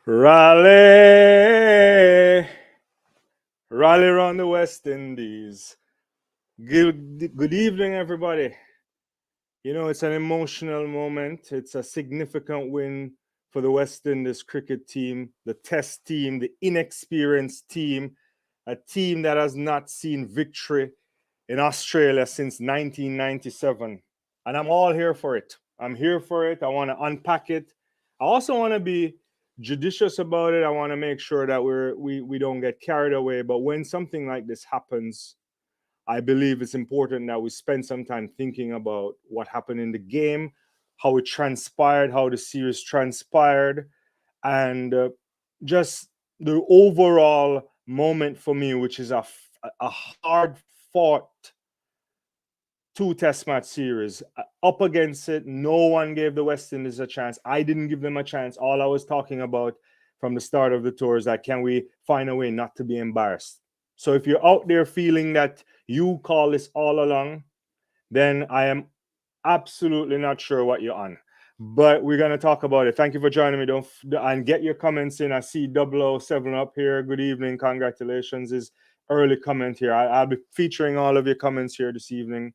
Raleigh, rally around the West Indies. Good evening, everybody. You know, it's an emotional moment. It's a significant win for the West Indies cricket team, the test team, the inexperienced team, a team that has not seen victory in Australia since 1997. And I'm all here for it. I'm here for it. I want to unpack it. I also want to be judicious about it. I want to make sure that we don't get carried away. But when something like this happens, I believe it's important that we spend some time thinking about what happened in the game, how it transpired, how the series transpired, and just the overall moment for me, which is a hard fought two test match series. Up against it, no one gave the West Indies a chance. I didn't give them a chance. All I was talking about from the start of the tour is that can we find a way not to be embarrassed? So if you're out there feeling that you call this all along, then I am absolutely not sure what you're on. But we're going to talk about it. Thank you for joining me. And get your comments in. I see 007 up here. Good evening. Congratulations. Is early comment here. I'll be featuring all of your comments here this evening.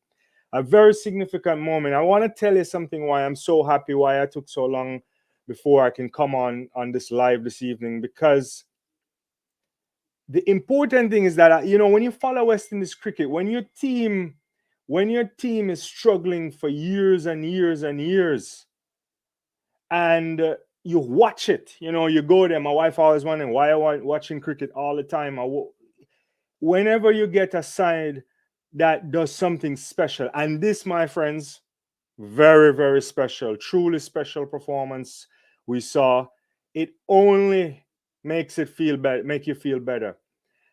A very significant moment. I want to tell you something why I'm so happy, why I took so long before I can come on this live this evening, because the important thing is that when you follow West Indies cricket, when your team is struggling for years and years and years, and you watch it, you go there. My wife always wondering why I watching cricket all the time. Whenever you get a side that does something special, and this, my friends, very, very special, truly special performance we saw. It only makes it feel better, make you feel better.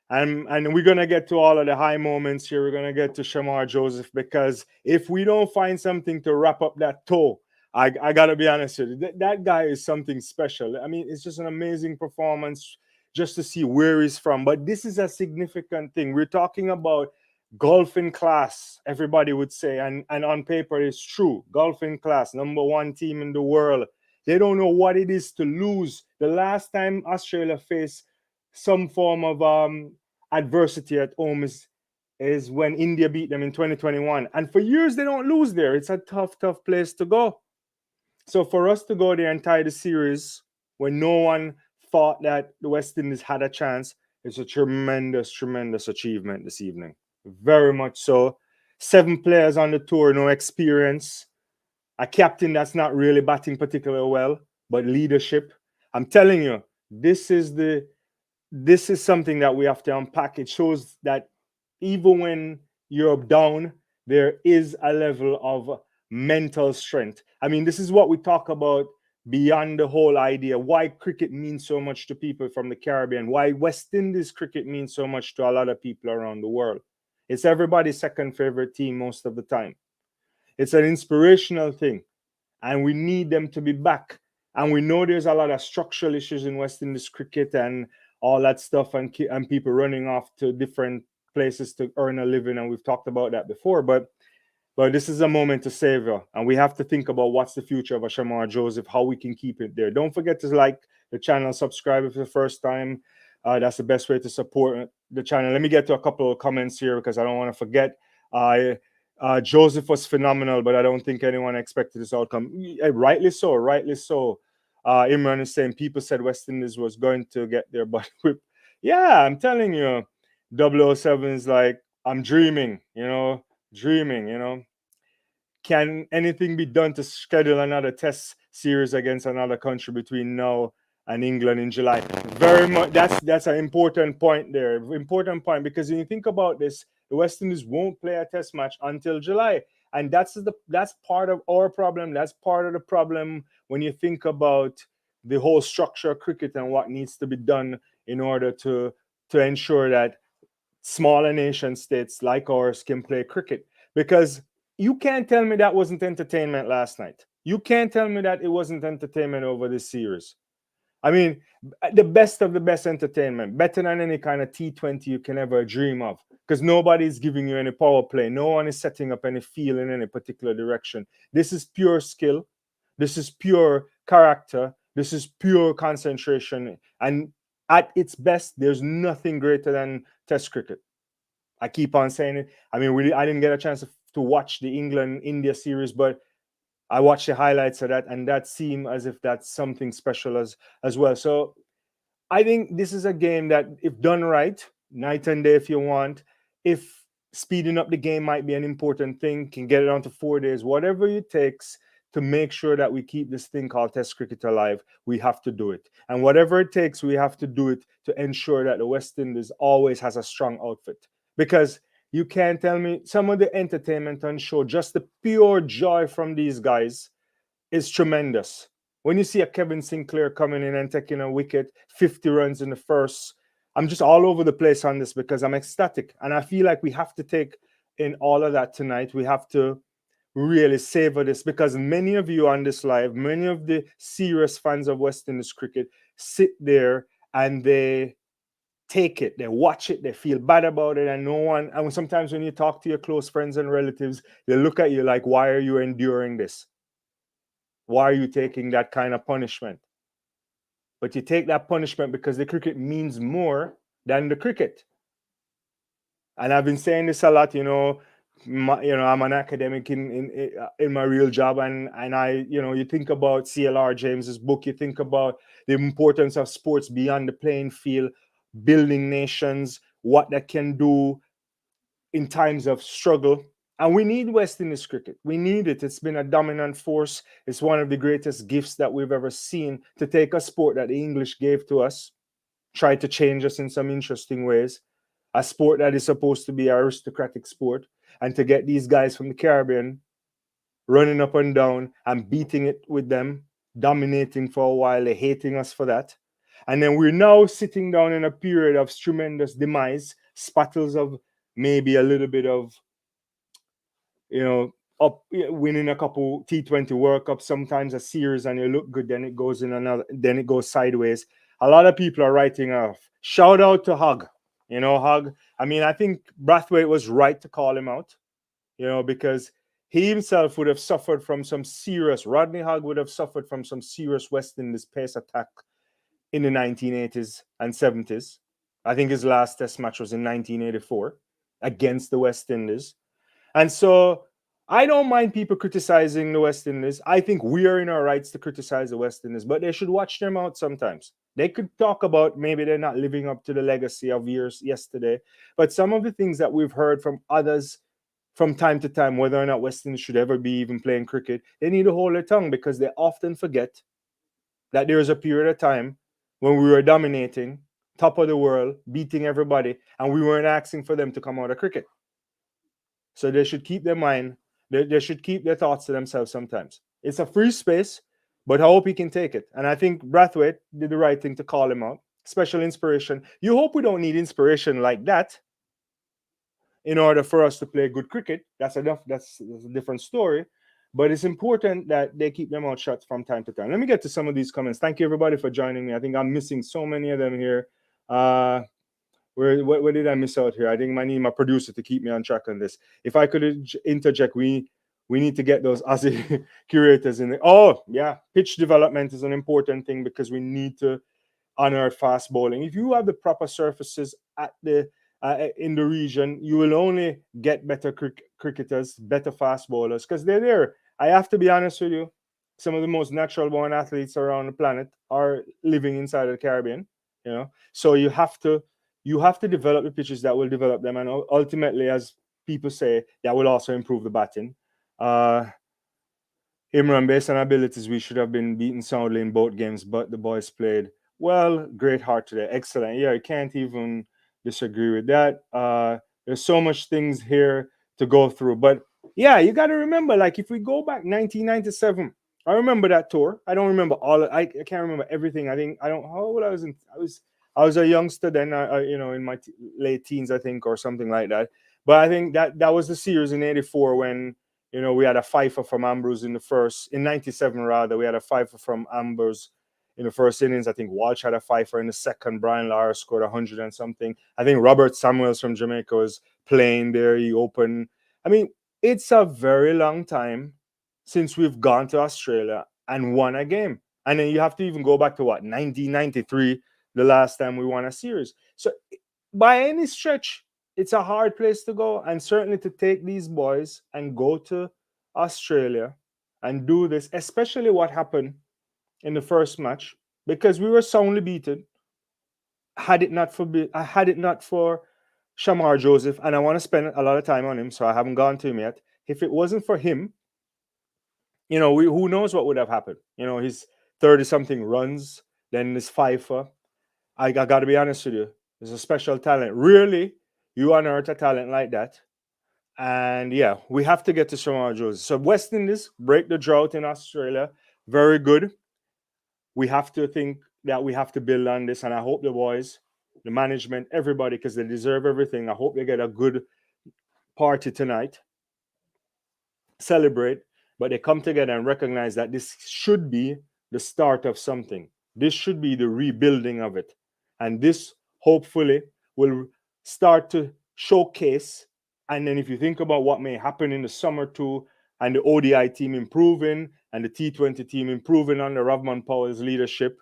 And we're gonna get to all of the high moments here. We're gonna get to Shamar Joseph, because if we don't find something to wrap up that toe, I gotta be honest with you, that guy is something special. I mean, it's just an amazing performance just to see where he's from. But this is a significant thing. We're talking about golfing class, everybody would say, and on paper it's true. Golfing class, number one team in the world. They don't know what it is to lose. The last time Australia faced some form of adversity at home is when India beat them in 2021. And for years they don't lose there. It's a tough, tough place to go. So for us to go there and tie the series when no one thought that the West Indies had a chance, it's a tremendous, tremendous achievement this evening. Very much so. 7 players on the tour, no experience. A captain that's not really batting particularly well, but leadership. I'm telling you, this is something that we have to unpack. It shows that even when you're down, there is a level of mental strength. I mean, this is what we talk about beyond the whole idea why cricket means so much to people from the Caribbean, why West Indies cricket means so much to a lot of people around the world. It's everybody's second favorite team most of the time. It's an inspirational thing, and we need them to be back. And we know there's a lot of structural issues in West Indies cricket and all that stuff, and people running off to different places to earn a living, and we've talked about that before. But this is a moment to savor, and we have to think about what's the future of a Shamar Joseph, how we can keep it there. Don't forget to like the channel, subscribe if it's the first time. That's the best way to support the channel. Let me get to a couple of comments here because I don't want to forget. Joseph was phenomenal, but I don't think anyone expected this outcome. Rightly so, rightly so. Imran is saying people said West Indies was going to get their butt whipped. Yeah, I'm telling you, 007 is like, I'm dreaming, dreaming. Can anything be done to schedule another test series against another country between now and England in July? Very much. That's an important point there. Important point, because when you think about this, the West Indies won't play a test match until July. And that's part of our problem. That's part of the problem when you think about the whole structure of cricket and what needs to be done in order to ensure that smaller nation states like ours can play cricket. Because you can't tell me that wasn't entertainment last night. You can't tell me that it wasn't entertainment over this series. I mean, the best of the best entertainment, better than any kind of T20 you can ever dream of, because nobody's giving you any power play. No one is setting up any field in any particular direction. This is pure skill. This is pure character. This is pure concentration. And at its best, there's nothing greater than Test cricket. I keep on saying it. I mean, I didn't get a chance to watch the England India series, but I watched the highlights of that, and that seemed as if that's something special as well. So I think this is a game that, if done right, night and day if you want, if speeding up the game might be an important thing, can get it on to 4 days, whatever it takes to make sure that we keep this thing called Test cricket alive, we have to do it. And whatever it takes, we have to do it to ensure that the West Indies always has a strong outfit. Because you can't tell me some of the entertainment on show, just the pure joy from these guys is tremendous. When you see a Kevin Sinclair coming in and taking a wicket, 50 runs in the first, I'm just all over the place on this because I'm ecstatic. And I feel like we have to take in all of that tonight. We have to really savor this because many of you on this live, many of the serious fans of West Indies cricket sit there and they take it, they watch it, they feel bad about it, and no one. And sometimes when you talk to your close friends and relatives, they look at you like, why are you enduring this? Why are you taking that kind of punishment? But you take that punishment because the cricket means more than the cricket. And I've been saying this a lot, I'm an academic in my real job, and I, you think about CLR James's book, you think about the importance of sports beyond the playing field, building nations, what that can do in times of struggle. And we need West Indies cricket. We need it. It's been a dominant force. It's one of the greatest gifts that we've ever seen to take a sport that the English gave to us, try to change us in some interesting ways. A sport that is supposed to be an aristocratic sport, and to get these guys from the Caribbean running up and down and beating it with them, dominating for a while, they're hating us for that. And then we're now sitting down in a period of tremendous demise, spattles of maybe a little bit of, up winning a couple T20 World Cups, sometimes a series, and you look good, then it goes in another, then it goes sideways. A lot of people are writing off. Shout out to Hug. Hug. I mean, I think Brathwaite was right to call him out, because he himself would have suffered from some serious, Rodney Hugg would have suffered from some serious West Indies pace attack in the 1980s and 70s. I think his last test match was in 1984 against the West Indies. And so I don't mind people criticizing the West Indies. I think we are in our rights to criticize the West Indies, but they should watch them out sometimes. They could talk about maybe they're not living up to the legacy of years yesterday, but some of the things that we've heard from others from time to time, whether or not West Indies should ever be even playing cricket, they need to hold their tongue because they often forget that there was a period of time when we were dominating, top of the world, beating everybody, and we weren't asking for them to come out of cricket. So they should keep their mind, they should keep their thoughts to themselves sometimes. It's a free space, but I hope he can take it. And I think Brathwaite did the right thing to call him out. Special inspiration. You hope we don't need inspiration like that in order for us to play good cricket. That's enough. That's a different story. But it's important that they keep their mouth shut from time to time. Let me get to some of these comments. Thank you, everybody, for joining me. I think I'm missing so many of them here. Where did I miss out here? I think I need my producer to keep me on track on this. If I could interject, we need to get those Aussie curators in there. Oh, yeah. Pitch development is an important thing because we need to honor fast bowling. If you have the proper surfaces at the in the region, you will only get better cricketers, better fast bowlers, because they're there. I have to be honest with you. Some of the most natural born athletes around the planet are living inside of the Caribbean. So you have to develop the pitches that will develop them, and ultimately, as people say, that will also improve the batting. Imran, based on abilities, we should have been beaten soundly in both games, but the boys played well. Great heart today. Excellent. Yeah, I can't even disagree with that. There's so much things here to go through. But yeah, you got to remember, like, if we go back 1997, I remember that tour. I don't remember all. I can't remember everything. I don't. How old I was? I was a youngster then. In my late teens, I think, or something like that. But I think that was the series in '84 when we had a fifer from Ambrose in the first, in 97 rather, we had a fifer from Ambrose in the first innings. I think Walsh had a fifer in the second. Brian Lara scored 100 and something. I think Robert Samuels from Jamaica was playing there. He opened. I mean, it's a very long time since we've gone to Australia and won a game. And then you have to even go back to what, 1993, the last time we won a series. So by any stretch, it's a hard place to go. And certainly to take these boys and go to Australia and do this, especially what happened in the first match, because we were soundly beaten. Had it not for Shamar Joseph, and I want to spend a lot of time on him, so I haven't gone to him yet. If it wasn't for him, who knows what would have happened? He's 30 something runs, then this Pfeiffer. I got to be honest with you, there's a special talent. Really, you unearth a talent like that. And yeah, we have to get to Shamar Joseph. So West Indies break the drought in Australia. Very good. We have to think that we have to build on this. And I hope the boys, the management, everybody, because they deserve everything. I hope they get a good party tonight. Celebrate, but they come together and recognize that this should be the start of something. This should be the rebuilding of it. And this hopefully will start to showcase. And then if you think about what may happen in the summer too, and the ODI team improving and the T20 team improving under Ravman Powell's leadership,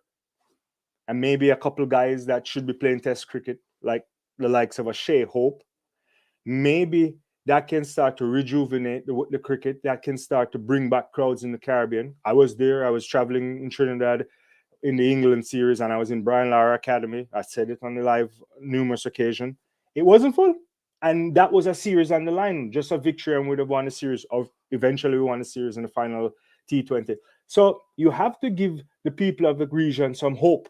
and maybe a couple guys that should be playing test cricket, like the likes of a Shea Hope, maybe that can start to rejuvenate the cricket. That can start to bring back crowds in the Caribbean. I was there. I was traveling in Trinidad in the England series, and I was in Brian Lara Academy. I said it on the live numerous occasions. It wasn't full. And that was a series on the line, just a victory, and we'd have won a series. Or eventually we won a series in the final T20. So you have to give the people of the region some hope.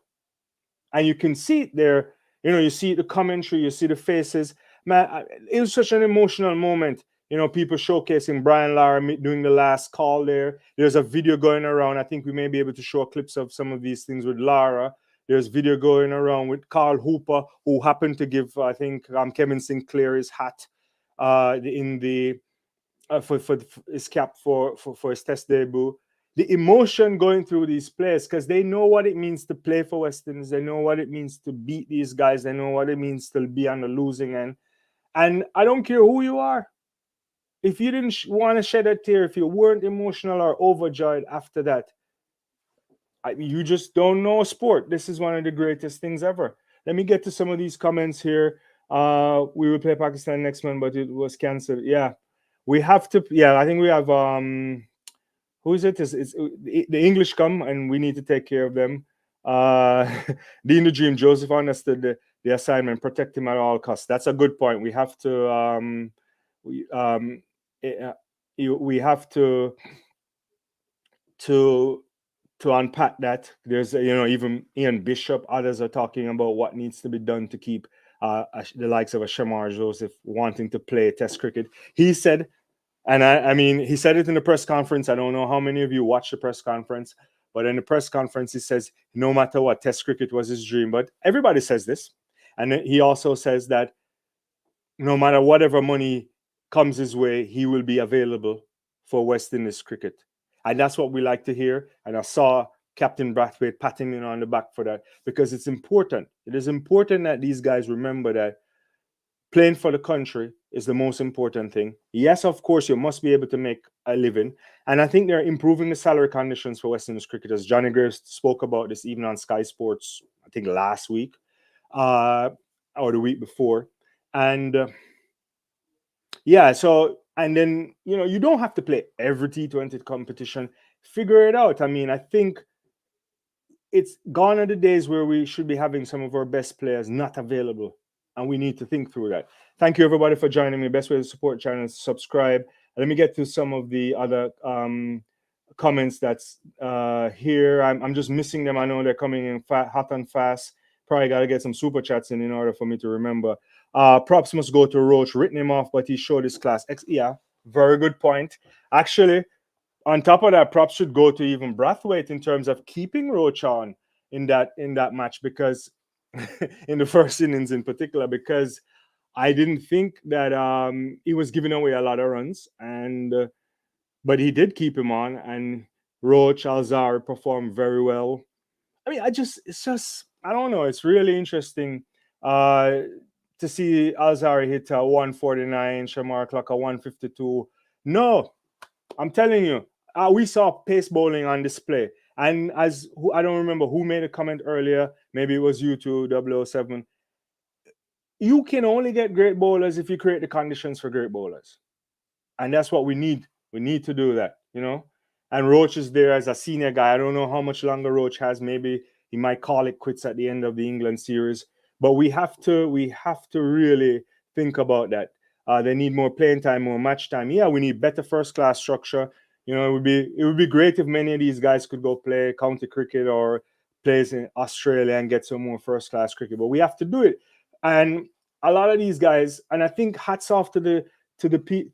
And you can see it there. You see the commentary, you see the faces. Man, it was such an emotional moment. People showcasing Brian Lara doing the last call there. There's a video going around. I think we may be able to show clips of some of these things with Lara. There's video going around with Carl Hooper, who happened to give, I think, Kevin Sinclair his hat in the for his cap for his test debut. The emotion going through these players, because they know what it means to play for West Indies. They know what it means to beat these guys. They know what it means to be on the losing end. And I don't care who you are. If you didn't want to shed a tear, if you weren't emotional or overjoyed after that, you just don't know sport. This is one of the greatest things ever. Let me get to some of these comments here. We will play Pakistan next month, but it was cancelled. Yeah, we have to. Yeah, I think we have. Who is it? It's the English come, and we need to take care of them. Dean the Dream, Joseph understood the assignment, protect him at all costs. That's a good point. We have to we have to unpack that. There's even Ian Bishop, others are talking about what needs to be done to keep the likes of a Shamar Joseph wanting to play Test cricket. He said, and I mean, he said it in the press conference. I don't know how many of you watched the press conference, but in the press conference, he says, no matter what, Test cricket was his dream. But everybody says this. And he also says that no matter whatever money comes his way, he will be available for West Indies cricket. And that's what we like to hear. And I saw Captain Brathwaite patting me on the back for that, because it's important. It is important that these guys remember that playing for the country is the most important thing. Yes, of course, you must be able to make a living. And I think they're improving the salary conditions for West Indies cricketers. Johnny Graves spoke about this even on Sky Sports, I think last week or the week before. And yeah, so, and then, you don't have to play every T20 competition. Figure it out. I mean, I think it's gone are the days where we should be having some of our best players not available. And we need to think through that. Thank you, everybody, for joining me. Best way to support the channel is subscribe. Let me get to some of the other comments that's here. I'm just missing them. I know they're coming in hot and fast. Probably got to get some super chats in order for me to remember. Props must go to Roach. Written him off, but he showed his class. Yeah, very good point. Actually, on top of that, props should go to even Brathwaite in terms of keeping Roach on in that match, because in the first innings in particular, because I didn't think that he was giving away a lot of runs, and but he did keep him on, and Roach, Alzari performed very well. I mean, it's just, I don't know. It's really interesting to see Alzari hit a 149, Shamar clock a 152. No, I'm telling you, we saw pace bowling on display. And as who, I don't remember who made a comment earlier, maybe it was you too, 007. You can only get great bowlers if you create the conditions for great bowlers. And that's what we need. We need to do that, you know. And Roach is there as a senior guy. I don't know how much longer Roach has. Maybe he might call it quits at the end of the England series. But we have to really think about that. They need more playing time, more match time. Yeah, we need better first class structure. You know, it would be great if many of these guys could go play county cricket or plays in Australia and get some more first class cricket. But we have to do it. And a lot of these guys, and I think hats off to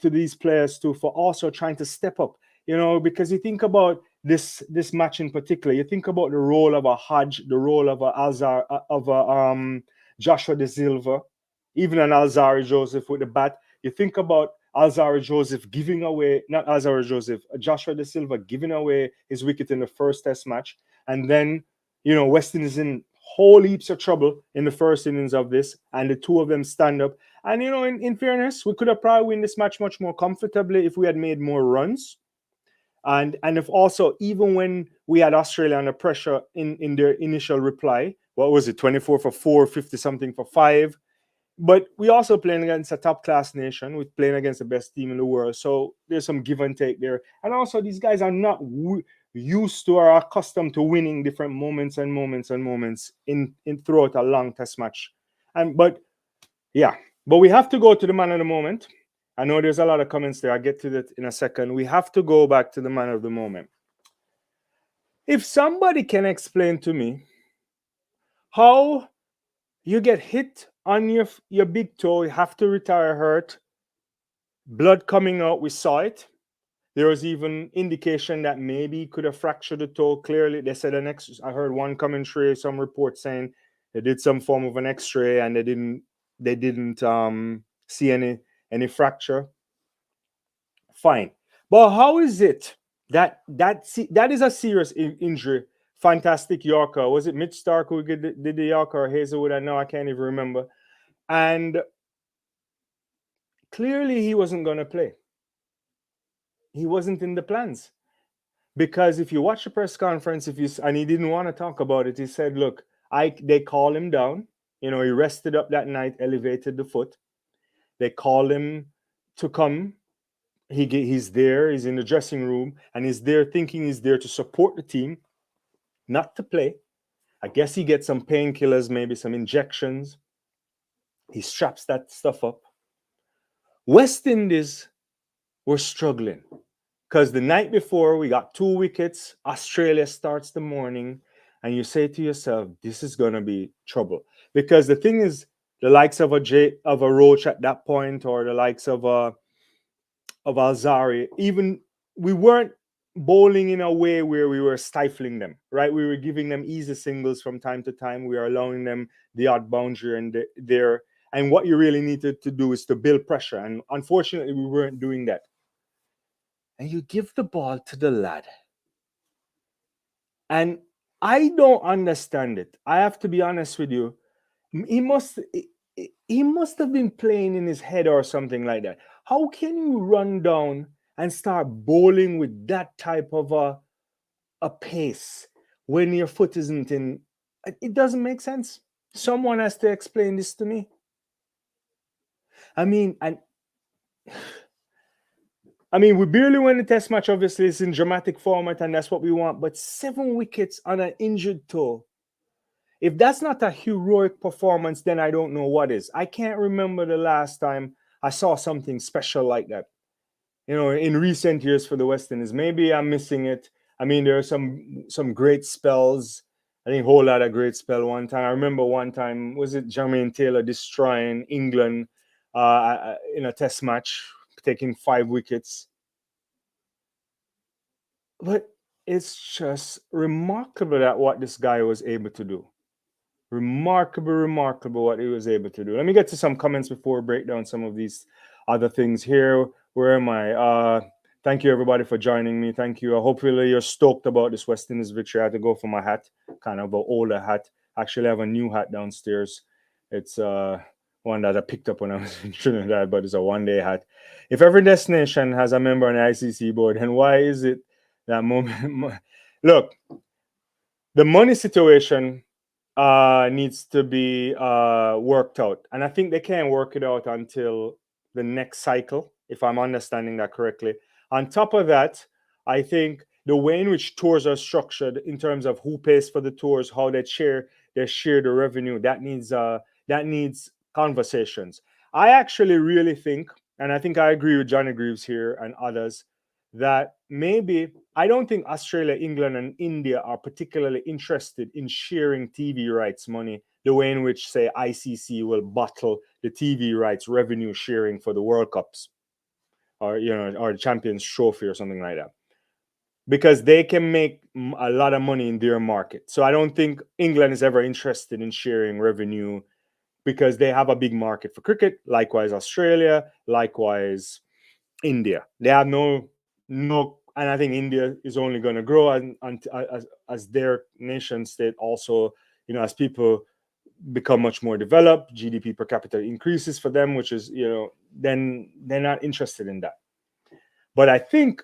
these players too for also trying to step up. You know, because you think about this match in particular, you think about the role of a Hodge, the role of a Alzar, of a Joshua De Silva, even an Alzari Joseph with the bat. You think about Alzari Joseph giving away, not Alzari Joseph, Joshua De Silva giving away his wicket in the first Test match, and then Weston is in whole heaps of trouble in the first innings of this, and the two of them stand up. And in fairness, we could have probably won this match much more comfortably if we had made more runs. And if also, even when we had Australia under pressure in their initial reply, what was it, 24 for 4, 50 something for 5. But we also playing against a top class nation. We're playing against the best team in the world. So there's some give and take there. And also, these guys are not used to or accustomed to winning different moments and moments and moments in throughout a long Test match. But we have to go to the man of the moment. I know there's a lot of comments there. I'll get to that in a second. We have to go back to the man of the moment. If somebody can explain to me how you get hit on your big toe, you have to retire hurt, blood coming out, we saw it. There was even indication that maybe he could have fractured the toe. Clearly, they said I heard one commentary, some report saying they did some form of an X-ray and they didn't see any fracture. Fine, but how is it that is a serious injury? Fantastic Yorker. Was it Mitch Stark who did the Yorker or Hazelwood? I know I can't even remember. And clearly he wasn't going to play. He wasn't in the plans. Because if you watch the press conference, and he didn't want to talk about it, he said, look, they call him down. He rested up that night, elevated the foot. They call him to come. He's there, he's in the dressing room, and he's there thinking he's there to support the team, not to play. I guess he gets some painkillers, maybe some injections. He straps that stuff up. West Indies were struggling because the night before we got 2 wickets. Australia starts the morning, and you say to yourself, this is going to be trouble. Because the thing is, the likes of a Roach at that point, or the likes of Alzari, even we weren't bowling in a way where we were stifling them, right? We were giving them easy singles from time to time. We are allowing them the odd boundary and there. And what you really needed to do is to build pressure. And unfortunately, we weren't doing that. And you give the ball to the lad. And I don't understand it. I have to be honest with you. He must have been playing in his head or something like that. How can you run down and start bowling with that type of a pace when your foot isn't in? It doesn't make sense. Someone has to explain this to me. I mean, we barely won the Test match. Obviously, it's in dramatic format, and that's what we want. But 7 wickets on an injured toe. If that's not a heroic performance, then I don't know what is. I can't remember the last time I saw something special like that. In recent years for the West Indies. Maybe I'm missing it. There are some great spells. I think a whole lot of great spell one time. I remember one time, was it Jermaine Taylor destroying England in a Test match, taking 5 wickets. But it's just remarkable that what this guy was able to do. Remarkable what he was able to do. Let me get to some comments before we break down some of these other things here. Where am I? Thank you, everybody, for joining me. Thank you. Hopefully, you're stoked about this West Indies victory. I had to go for my hat, kind of an older hat. Actually, I have a new hat downstairs. It's one that I picked up when I was in Trinidad, but it's a one-day hat. If every destination has a member on the ICC board, then why is it that moment? Look, the money situation needs to be worked out. And I think they can't work it out until the next cycle, if I'm understanding that correctly. On top of that, I think the way in which tours are structured in terms of who pays for the tours, how they share the revenue, that needs conversations. I actually really think, and I think I agree with Johnny Greaves here and others, that maybe I don't think Australia, England, and India are particularly interested in sharing TV rights money the way in which, say, ICC will bottle the TV rights revenue sharing for the World Cups or the Champions Trophy or something like that, because they can make a lot of money in their market. So I don't think England is ever interested in sharing revenue because they have a big market for cricket. Likewise, Australia. Likewise, India. They have no, and I think India is only going to grow as their nation state also, as people become much more developed, GDP per capita increases for them, which is, then they're not interested in that. But I think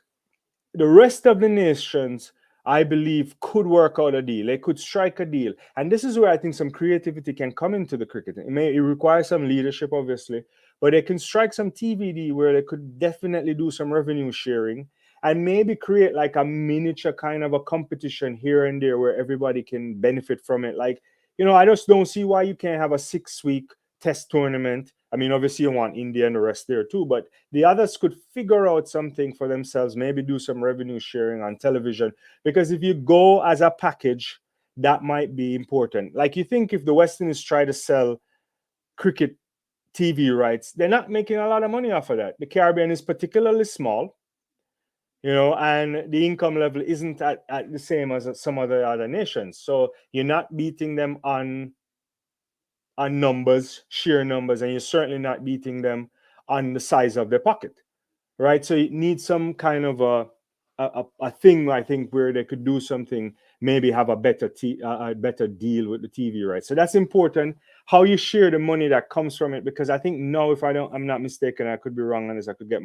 the rest of the nations, I believe, could work out a deal. They could strike a deal. And this is where I think some creativity can come into the cricket. It requires some leadership, obviously, but they can strike some TVD where they could definitely do some revenue sharing and maybe create like a miniature kind of a competition here and there where everybody can benefit from it. Like, I just don't see why you can't have a 6-week test tournament. I mean, obviously, you want India and the rest there too, but the others could figure out something for themselves, maybe do some revenue sharing on television. Because if you go as a package, that might be important. Like, you think if the West Indies try to sell cricket TV rights, they're not making a lot of money off of that. The Caribbean is particularly small, and the income level isn't at the same as some of the other nations. So you're not beating them on numbers, sheer numbers, and you're certainly not beating them on the size of their pocket, right? So it needs some kind of a thing, I think, where they could do something, maybe have a better deal with the TV rights. So that's important. How you share the money that comes from it, because I think now, if I'm not mistaken, I could be wrong on this. I could get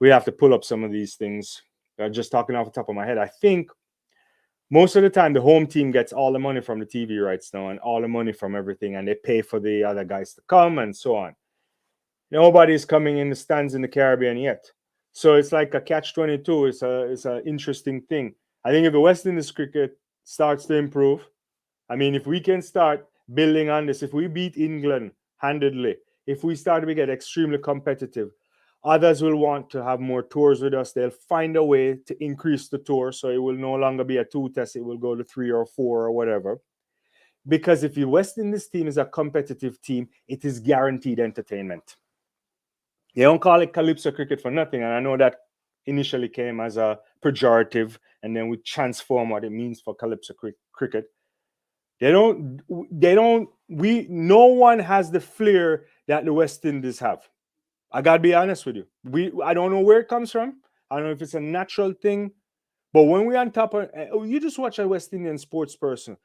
we have to pull up some of these things. Just talking off the top of my head, I think most of the time the home team gets all the money from the TV rights now and all the money from everything, and they pay for the other guys to come and so on. Nobody's coming in the stands in the Caribbean yet. So it's like a catch-22. It's an interesting thing. I think if the West Indies cricket starts to improve, I mean, if we can start building on this, if we beat England handedly, if we start to get extremely competitive, others will want to have more tours with us. They'll find a way to increase the tour, so it will no longer be a 2 test. It will go to 3 or 4 or whatever. Because if the West Indies team is a competitive team, it is guaranteed entertainment. They don't call it Calypso cricket for nothing. And I know that initially came as a pejorative, and then we transform what it means for Calypso cricket. No one has the flair that the West Indies have. I gotta be honest with you. I don't know where it comes from. I don't know if it's a natural thing, but when we're on top of, you just watch a West Indian sports person.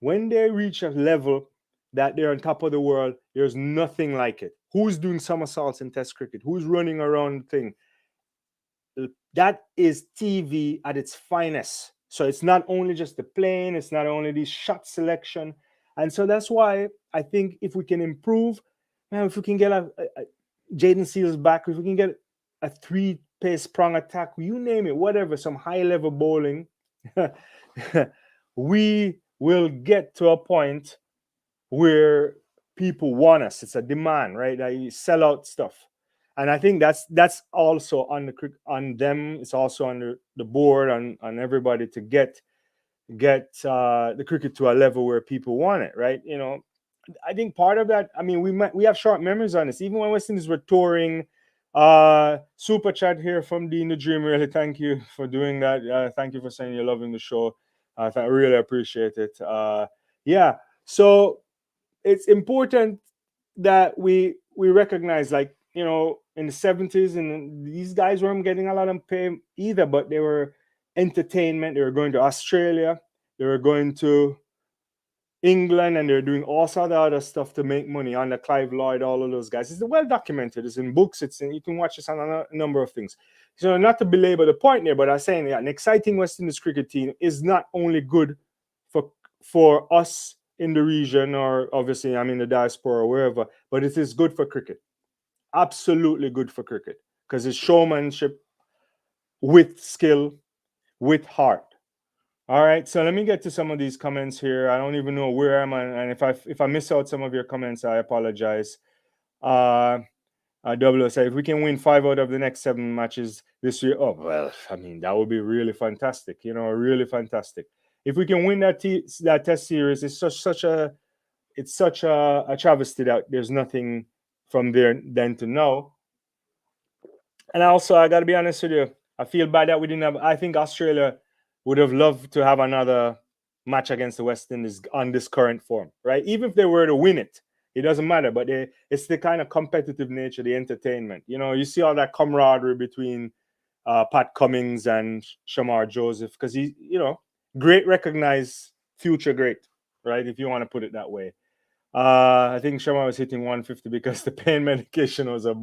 When they reach a level that they're on top of the world, there's nothing like it. Who's doing somersaults in Test cricket? Who's running around the thing? That is TV at its finest. So it's not only just the playing, it's not only the shot selection. And so that's why I think if we can improve, man, if we can get a Jaden Seals back, if we can get a 3-pace prong attack, you name it, whatever, some high-level bowling, we will get to a point where people want us. It's a demand, right? That you sell out stuff. And I think that's also on them. It's also on the board, on everybody to get the cricket to a level where people want it, right? I think part of that. I mean, we have short memories on this. Even when West Indies were touring, super chat here from Dean the Dream. Really, thank you for doing that. Thank you for saying you're loving the show. I really appreciate it. Yeah, so it's important that we recognize, like, in the 70s, and these guys weren't getting a lot of pay either, but they were entertainment. They were going to Australia, they were going to England, and they're doing all sort of other stuff to make money. On the Clive Lloyd, all of those guys. It's well documented. It's in books. You can watch this on a number of things. So not to belabor the point there, but I'm saying, yeah, an exciting West Indies cricket team is not only good for for us in the region, or obviously I'm in the diaspora or wherever, but it is good for cricket. Absolutely good for cricket because it's showmanship with skill, with heart. All right, so let me get to some of these comments here. I don't even know where I'm, and if I miss out some of your comments, I apologize. Uh, WO said if we can win 5 out of the next 7 matches this year, oh well, I mean that would be really fantastic. Really fantastic. If we can win that test series, it's such a travesty that there's nothing from there then to now. And also, I got to be honest with you, I feel bad that we didn't have. I think Australia would have loved to have another match against the West Indies on this current form, right? Even if they were to win it, it doesn't matter. But it's the kind of competitive nature, the entertainment. You see all that camaraderie between Pat Cummins and Shamar Joseph because great recognized future great, right? If you want to put it that way. I think Shamar was hitting 150 because the pain medication was a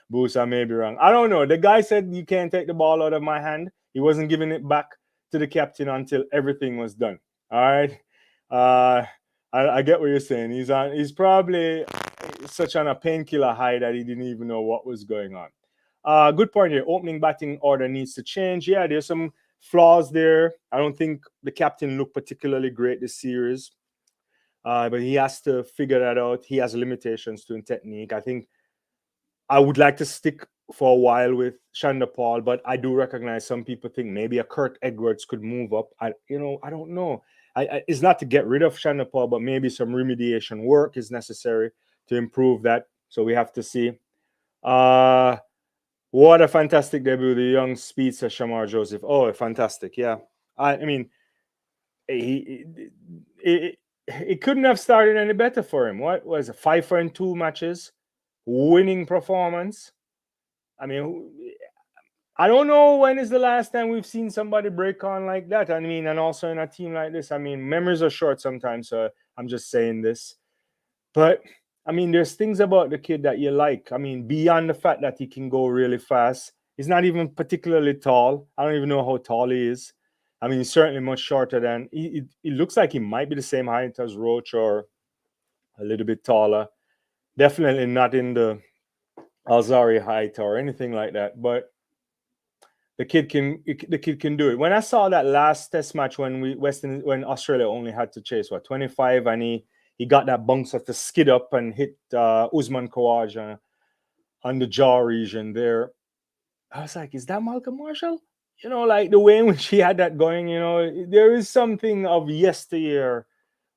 boost. I may be wrong. I don't know. The guy said you can't take the ball out of my hand. He wasn't giving it back to the captain until everything was done. All right. I get what you're saying. He's probably such on a painkiller high that he didn't even know what was going on. Good point here. Opening batting order needs to change. Yeah, there's some flaws there. I don't think the captain looked particularly great this series. But he has to figure that out. He has limitations to technique. I think I would like to stick for a while with Shanda Paul, but I do recognize some people think maybe a Kurt Edwards could move up. I don't know. It's not to get rid of Shanda Paul, but maybe some remediation work is necessary to improve that. So we have to see. What a fantastic debut, the young speedster Shamar Joseph. Oh, fantastic! Yeah, I mean, it couldn't have started any better for him. What was it? 5 for 2 matches, winning performance. I mean, I don't know when is the last time we've seen somebody break on like that. I mean, and also in a team like this. I mean, memories are short sometimes, so I'm just saying this. But I mean, there's things about the kid that you like. I mean, beyond the fact that he can go really fast, he's not even particularly tall. I don't even know how tall he is. I mean, he's certainly much shorter than he looks like he might be the same height as Roach or a little bit taller. Definitely not in the Alzari height or anything like that. But the kid can do it. When I saw that last test match when when Australia only had to chase 25, and he got that bounce of the skid up and hit Usman Khawaja on the jaw region there. I was like, is that Malcolm Marshall? Like the way in which he had that going, there is something of yesteryear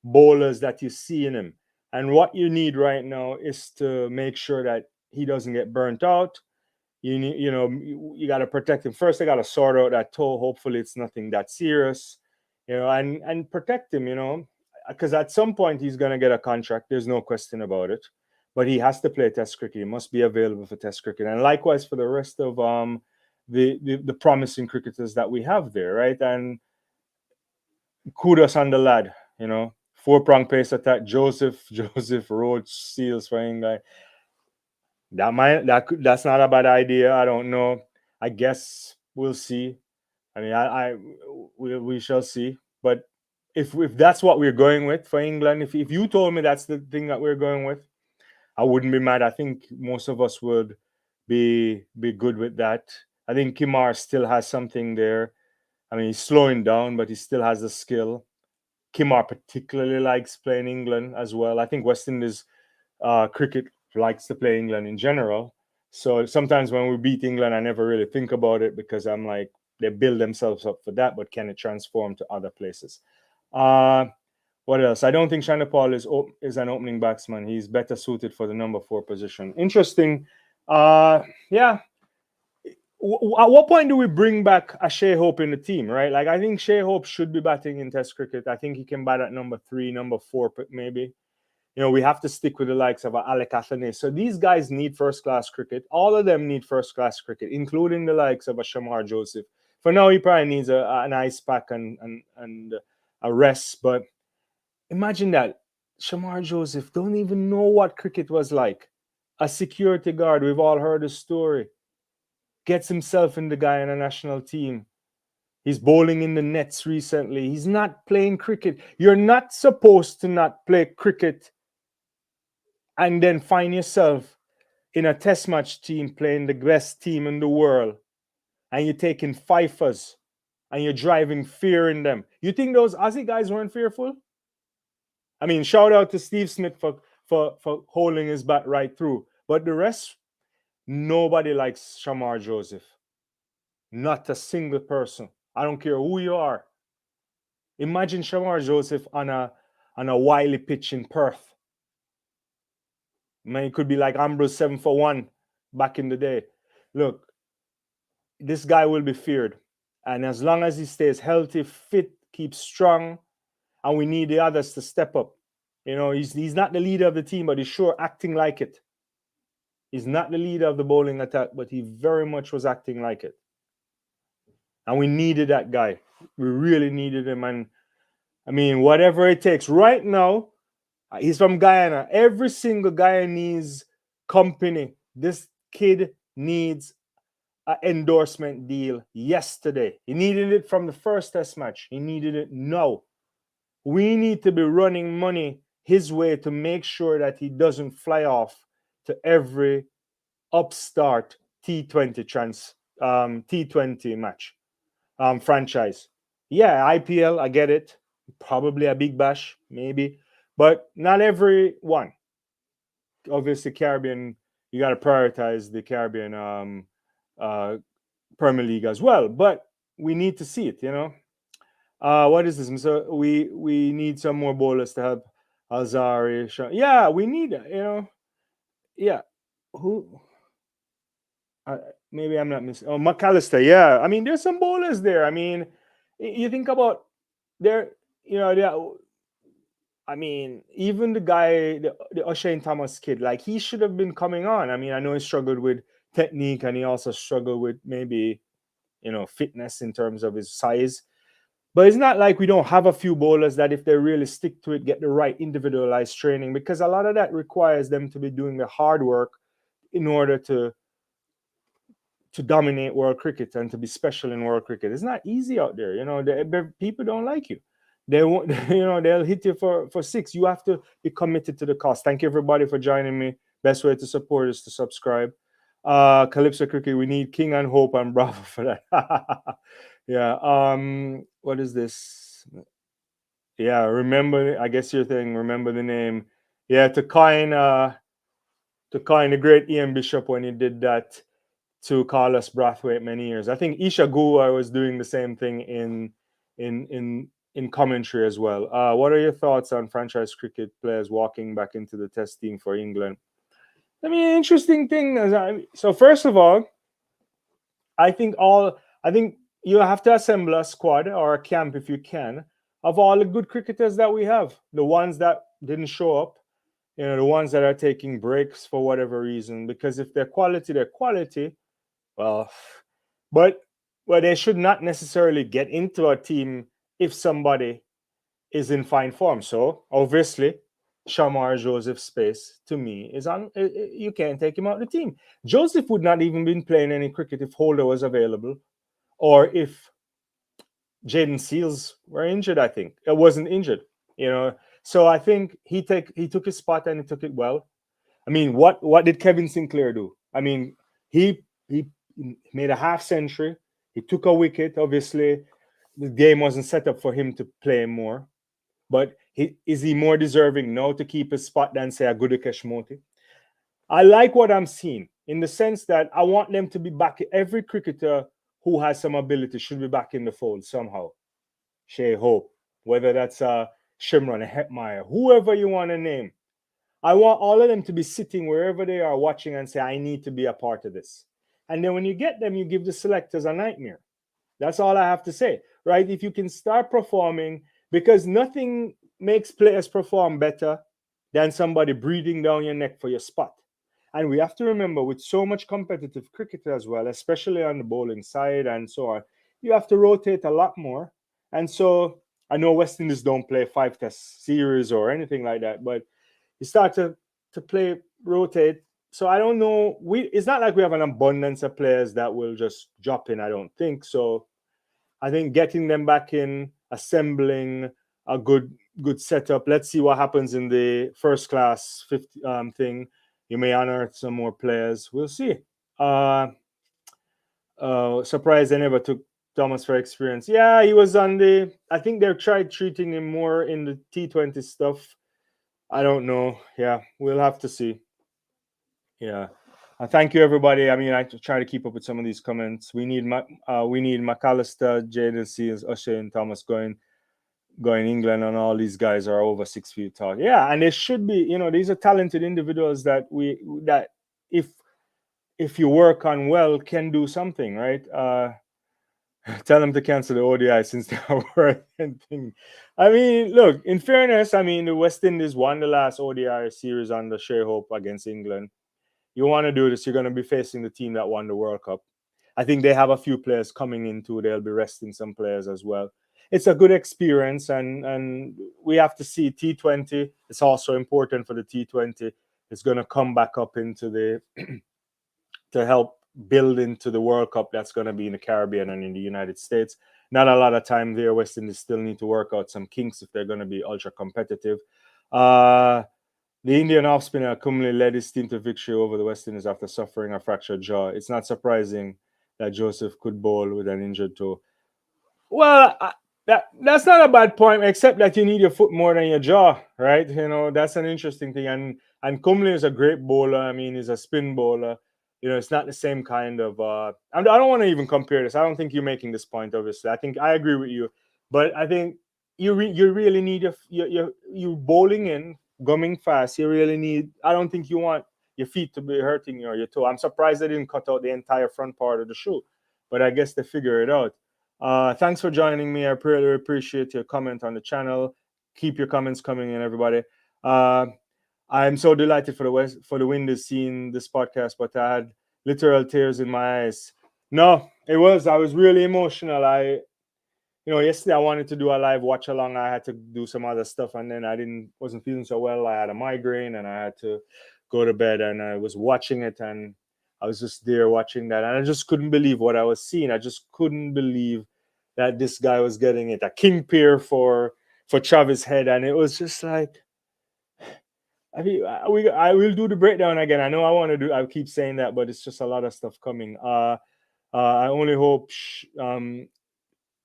bowlers that you see in him. And what you need right now is to make sure that he doesn't get burnt out. You got to protect him first. They got to sort out that toe. Hopefully, it's nothing that serious, and protect him, because at some point he's gonna get a contract. There's no question about it. But he has to play Test cricket. He must be available for Test cricket, and likewise for the rest of the promising cricketers that we have there, right? And kudos on the lad, 4-prong pace attack. Joseph Roach Seals for England. That's not a bad idea. I don't know. I guess we'll see. I mean, we shall see. But if that's what we're going with for England, if you told me that's the thing that we're going with, I wouldn't be mad. I think most of us would be good with that. I think Kimar still has something there. I mean, he's slowing down, but he still has the skill. Kimar particularly likes playing England as well. I think West Indies cricket likes to play England in general. So sometimes when we beat England, I never really think about it because I'm like, they build themselves up for that, but can it transform to other places? What else? I don't think Shanda Paul is an opening batsman. He's better suited for the number 4 position. Interesting. Yeah. At what point do we bring back a Shea Hope in the team, right? Like, I think Shea Hope should be batting in Test cricket. I think he can bat at number 3, number 4, maybe. We have to stick with the likes of Alec Athene. So these guys need first-class cricket. All of them need first-class cricket, including the likes of a Shamar Joseph. For now, he probably needs an ice pack and a rest. But imagine that. Shamar Joseph don't even know what cricket was like. A security guard, we've all heard the story. Gets himself in the Guyana national team. He's bowling in the nets recently. He's not playing cricket. You're not supposed to not play cricket and then find yourself in a test match team playing the best team in the world, and you're taking fifers and you're driving fear in them. You think those Aussie guys weren't fearful? I mean, shout out to Steve Smith for holding his bat right through. But the rest, nobody likes Shamar Joseph. Not a single person. I don't care who you are. Imagine Shamar Joseph on a wily pitch in Perth. Man, it could be like Ambrose 7 for 1 back in the day. Look, this guy will be feared. And as long as he stays healthy, fit, keeps strong, and we need the others to step up. You know, he's not the leader of the team, but he's sure acting like it. He's not the leader of the bowling attack, but he very much was acting like it. And we needed that guy. We really needed him. And I mean, whatever it takes. Right now, he's from Guyana. Every single Guyanese company, this kid needs an endorsement deal yesterday. He needed it from the first test match. He needed it now. We need to be running money his way to make sure that he doesn't fly off to every upstart T20 match franchise. Yeah, IPL, I get it. Probably a big bash, maybe, but not every one. Obviously, Caribbean, you got to prioritize the Caribbean Premier League as well. But we need to see it, you know. What is this? So we need some more bowlers to help Alzari. Yeah, we need, you know. Yeah, who? Maybe I'm not missing. Oh, McAllister. Yeah, I mean, there's some bowlers there. I mean, you think about there. You know, I mean, even the guy, the O'Shane Thomas kid, like he should have been coming on. I mean, I know he struggled with technique, and he also struggled with maybe, you know, fitness in terms of his size. But it's not like we don't have a few bowlers that, if they really stick to it, get the right individualized training, because a lot of that requires them to be doing the hard work in order to dominate world cricket and to be special in world cricket. It's not easy out there. You know, people don't like you. They won't, you know, they'll hit you for six. You have to be committed to the cost. Thank you everybody for joining me. Best way to support is to subscribe. Calypso Cricket, we need King and Hope and Bravo for that. Yeah. What is this? Yeah, remember, I guess your thing, remember the name. Yeah, to coin the great Ian Bishop when he did that to Carlos Brathwaite many years. I think Isha Gua was doing the same thing in commentary as well. What are your thoughts on franchise cricket players walking back into the test team for England? I mean, interesting thing. So first of all, I think you have to assemble a squad or a camp, if you can, of all the good cricketers that we have. The ones that didn't show up, you know, the ones that are taking breaks for whatever reason. Because if they're quality, they're quality. Well, but they should not necessarily get into a team if somebody is in fine form. So obviously, Shamar Joseph's space to me is on. You can't take him out of the team. Joseph would not even been playing any cricket if Holder was available, or if Jaden Seals were injured. I think it wasn't injured. You know, so I think he took his spot and he took it well. I mean, what did Kevin Sinclair do? I mean, he made a half century. He took a wicket. Obviously, the game wasn't set up for him to play more. But is he more deserving now to keep his spot than, say, a Gudakesh Moti? I like what I'm seeing in the sense that I want them to be back. Every cricketer who has some ability should be back in the fold somehow. Shea Hope, whether that's Shimron, a Hetmeyer, whoever you want to name. I want all of them to be sitting wherever they are watching and say, I need to be a part of this. And then when you get them, you give the selectors a nightmare. That's all I have to say, right? If you can start performing, because nothing makes players perform better than somebody breathing down your neck for your spot. And we have to remember, with so much competitive cricket as well, especially on the bowling side and so on, you have to rotate a lot more. And so I know West Indies don't play 5-test series or anything like that, but you start to play, rotate. So I don't know. It's not like we have an abundance of players that will just drop in. I don't think so. I think getting them back in, assembling a good setup. Let's see what happens in the first class 50 thing. You may unearth some more players. We'll see. Uh, Surprised they never took Thomas for experience. Yeah, he was on the. I think they tried treating him more in the T20 stuff. I don't know. Yeah, we'll have to see. Yeah. Thank you, everybody. I mean, I try to keep up with some of these comments. We need McAllister, Jaden Seals, Usher, and Thomas going England, and all these guys are over 6 feet tall. Yeah, and they should be. You know, these are talented individuals that if if you work on well can do something, right? Tell them to cancel the ODI since they are worth anything. I mean, look. In fairness, I mean the West Indies won the last ODI series under Shea Hope against England. You want to do this, you're going to be facing the team that won the World Cup. I think they have a few players coming in too. They'll be resting some players as well. It's a good experience, and we have to see T20. It's also important for the T20. It's going to come back up into the to help build into the World Cup that's going to be in the Caribbean and in the United States. Not a lot of time there. West Indies still need to work out some kinks if they're going to be ultra competitive. The Indian off spinner Kumble led his team to victory over the West Indies after suffering a fractured jaw. It's not surprising that Joseph could bowl with an injured toe. Well, that's not a bad point, except that you need your foot more than your jaw, right? You know, that's an interesting thing. And Kumble is a great bowler. I mean, he's a spin bowler. You know, it's not the same kind of. I don't want to even compare this. I don't think you're making this point. Obviously, I think I agree with you, but I think you really need you bowling in, gumming fast. You really need. I don't think you want your feet to be hurting you or your toe. I'm surprised they didn't cut out the entire front part of the shoe, but I guess they figure it out. Thanks for joining me. I really appreciate your comment on the channel. Keep your comments coming in, everybody. I'm so delighted for the Windows seeing this podcast, but I had literal tears in my eyes. No, I was really emotional. Yesterday I wanted to do a live watch along. I had to do some other stuff, and then wasn't feeling so well. I had a migraine, and I had to go to bed. And I was watching it, and I was just there watching that, and I just couldn't believe what I was seeing. I just couldn't believe that this guy was getting it, a king peer for Travis Head, and it was just like. I mean, I will do the breakdown again. I know I want to do. I keep saying that, but it's just a lot of stuff coming. I only hope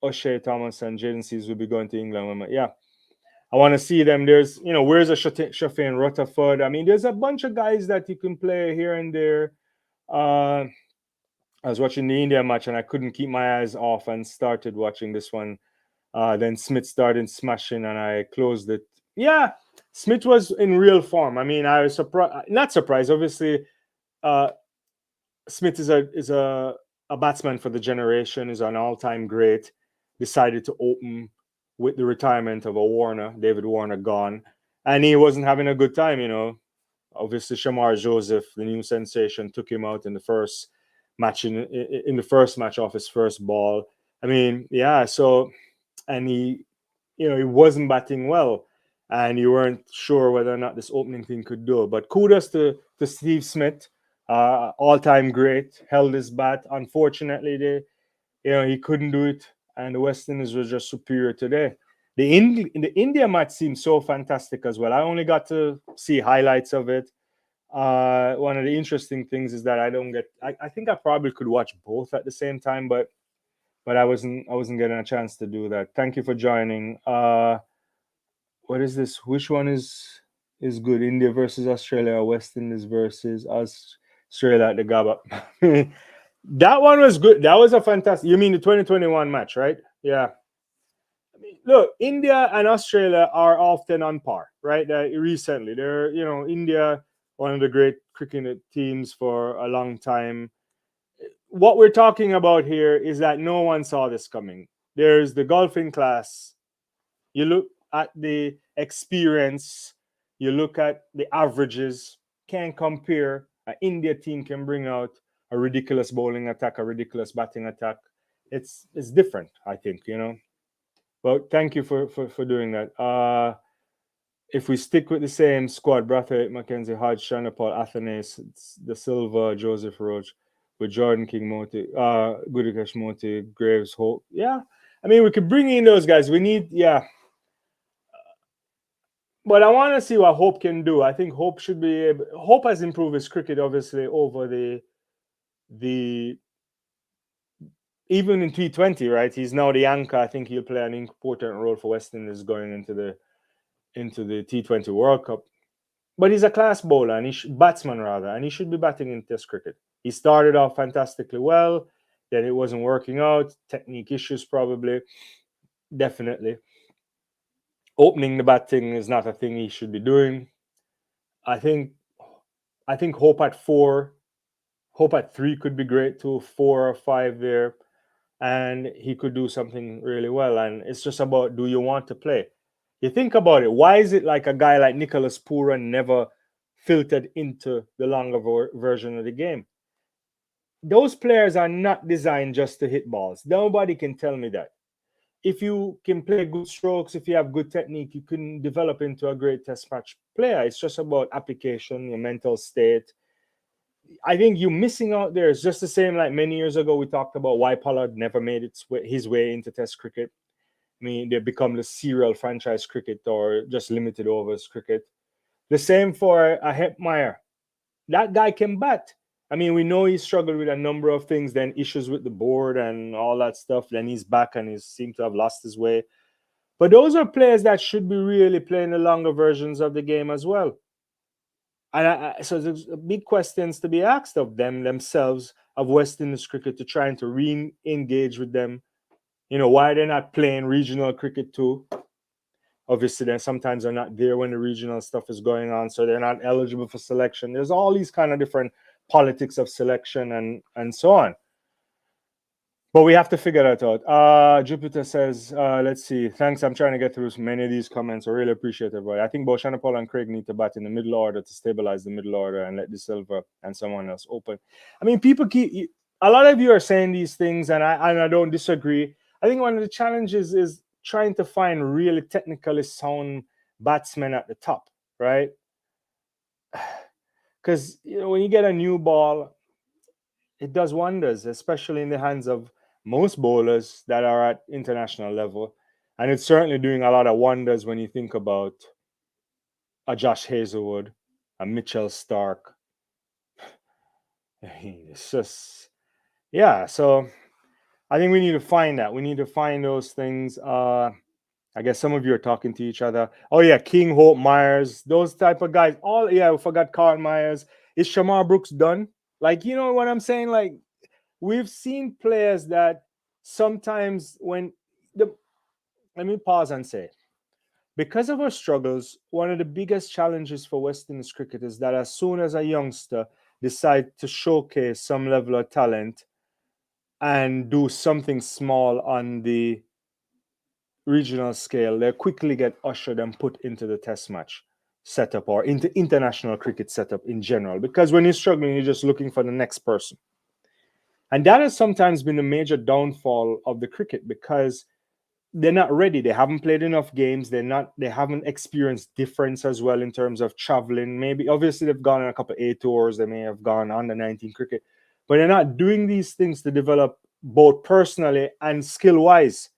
O'Shea Thomas and Jaden Seals will be going to England. Yeah, I want to see them. There's, where's a Shafin Rutherford? I mean, there's a bunch of guys that you can play here and there. I was watching the India match and I couldn't keep my eyes off and started watching this one. Then Smith started smashing and I closed it. Yeah, Smith was in real form. I mean, I was not surprised. Obviously, Smith is a batsman for the generation. Is an all-time great. Decided to open with the retirement of David Warner gone, and he wasn't having a good time. Obviously Shamar Joseph, the new sensation, took him out in the first match in the first match off his first ball. I mean, yeah. So, and he wasn't batting well, and you weren't sure whether or not this opening thing could do. But kudos to Steve Smith, all-time great, held his bat. Unfortunately, he couldn't do it, and the West Indies was just superior today. The India match seemed so fantastic as well. I only got to see highlights of it. One of the interesting things is that I think I probably could watch both at the same time, but I wasn't getting a chance to do that. Thank you for joining. What is this? Which one is good? India versus Australia or West Indies versus Australia at the Gabba? That one was good. That was a fantastic. You mean the 2021 match, right? Yeah. I mean, look, India and Australia are often on par, right? Recently, they're India, one of the great cricket teams for a long time. What we're talking about here is that no one saw this coming. There's the golfing class. You look at the experience. You look at the averages. Can't compare. An India team can bring out a ridiculous bowling attack, a ridiculous batting attack. It's different, I think. Well, thank you for doing that. If we stick with the same squad, Brathwaite, Mackenzie, Hodge, Shanapal, Athanase, De Silva, Joseph Roach, with Jordan King, Moti, Gudikesh Moti, Graves, Hope. Yeah, I mean, we could bring in those guys. We need, yeah. But I want to see what Hope can do. I think Hope should be able, Hope has improved his cricket obviously over the even in T20, right? He's now the anchor. I think he'll play an important role for West Indies going into the T20 World Cup. But he's a class bowler and batsman rather, and he should be batting in Test cricket. He started off fantastically well, then it wasn't working out. Technique issues probably, definitely. Opening the batting is not a thing he should be doing. I think I think Hope at four, Hope at three could be great too. 4 or 5 there, and he could do something really well. And it's just about, do you want to play? You think about it. Why is it like a guy like Nicholas Pooran never filtered into the longer version of the game? Those players are not designed just to hit balls. Nobody can tell me that. If you can play good strokes, if you have good technique, you can develop into a great test match player. It's just about application, your mental state. I think you missing out there is just the same like many years ago we talked about why Pollard never made his way into test cricket. I mean, they become the serial franchise cricket or just limited overs cricket. The same for a Hepmeyer. That guy can bat. I mean, we know he struggled with a number of things, then issues with the board and all that stuff. Then he's back and he seemed to have lost his way. But those are players that should be really playing the longer versions of the game as well. And so there's big questions to be asked of them themselves, of West Indies cricket, to trying to re-engage with them. You know, why they're not playing regional cricket too. Obviously, then sometimes they're not there when the regional stuff is going on, so they're not eligible for selection. There's all these kind of different politics of selection and so on. But we have to figure that out. Jupiter says, let's see. Thanks. I'm trying to get through many of these comments. I really appreciate it, boy. I think both Shanapol and Craig need to bat in the middle order to stabilize the middle order and let De Silva and someone else open. I mean, people keep, a lot of you are saying these things, and I don't disagree. I think one of the challenges is trying to find really technically sound batsmen at the top, right? Because when you get a new ball, it does wonders, especially in the hands of most bowlers that are at international level. And it's certainly doing a lot of wonders when you think about a Josh Hazelwood, a Mitchell Stark. It's just, yeah. So I think we need to find that. We need to find those things. I guess some of you are talking to each other. Oh yeah, King, Hope, Myers, those type of guys. All I forgot Carl Myers. Is Shamar Brooks done? Like, you know what I'm saying? Like, we've seen players that sometimes let me pause and say, because of our struggles, one of the biggest challenges for West Indies cricket is that as soon as a youngster decides to showcase some level of talent and do something small on the regional scale, they quickly get ushered and put into the test match setup or into international cricket setup in general. Because when you're struggling, you're just looking for the next person. And that has sometimes been a major downfall of the cricket because they're not ready. They haven't played enough games. They haven't experienced difference as well in terms of traveling. Maybe obviously they've gone on a couple of A tours, they may have gone on the 19 cricket, but they're not doing these things to develop both personally and skill wise.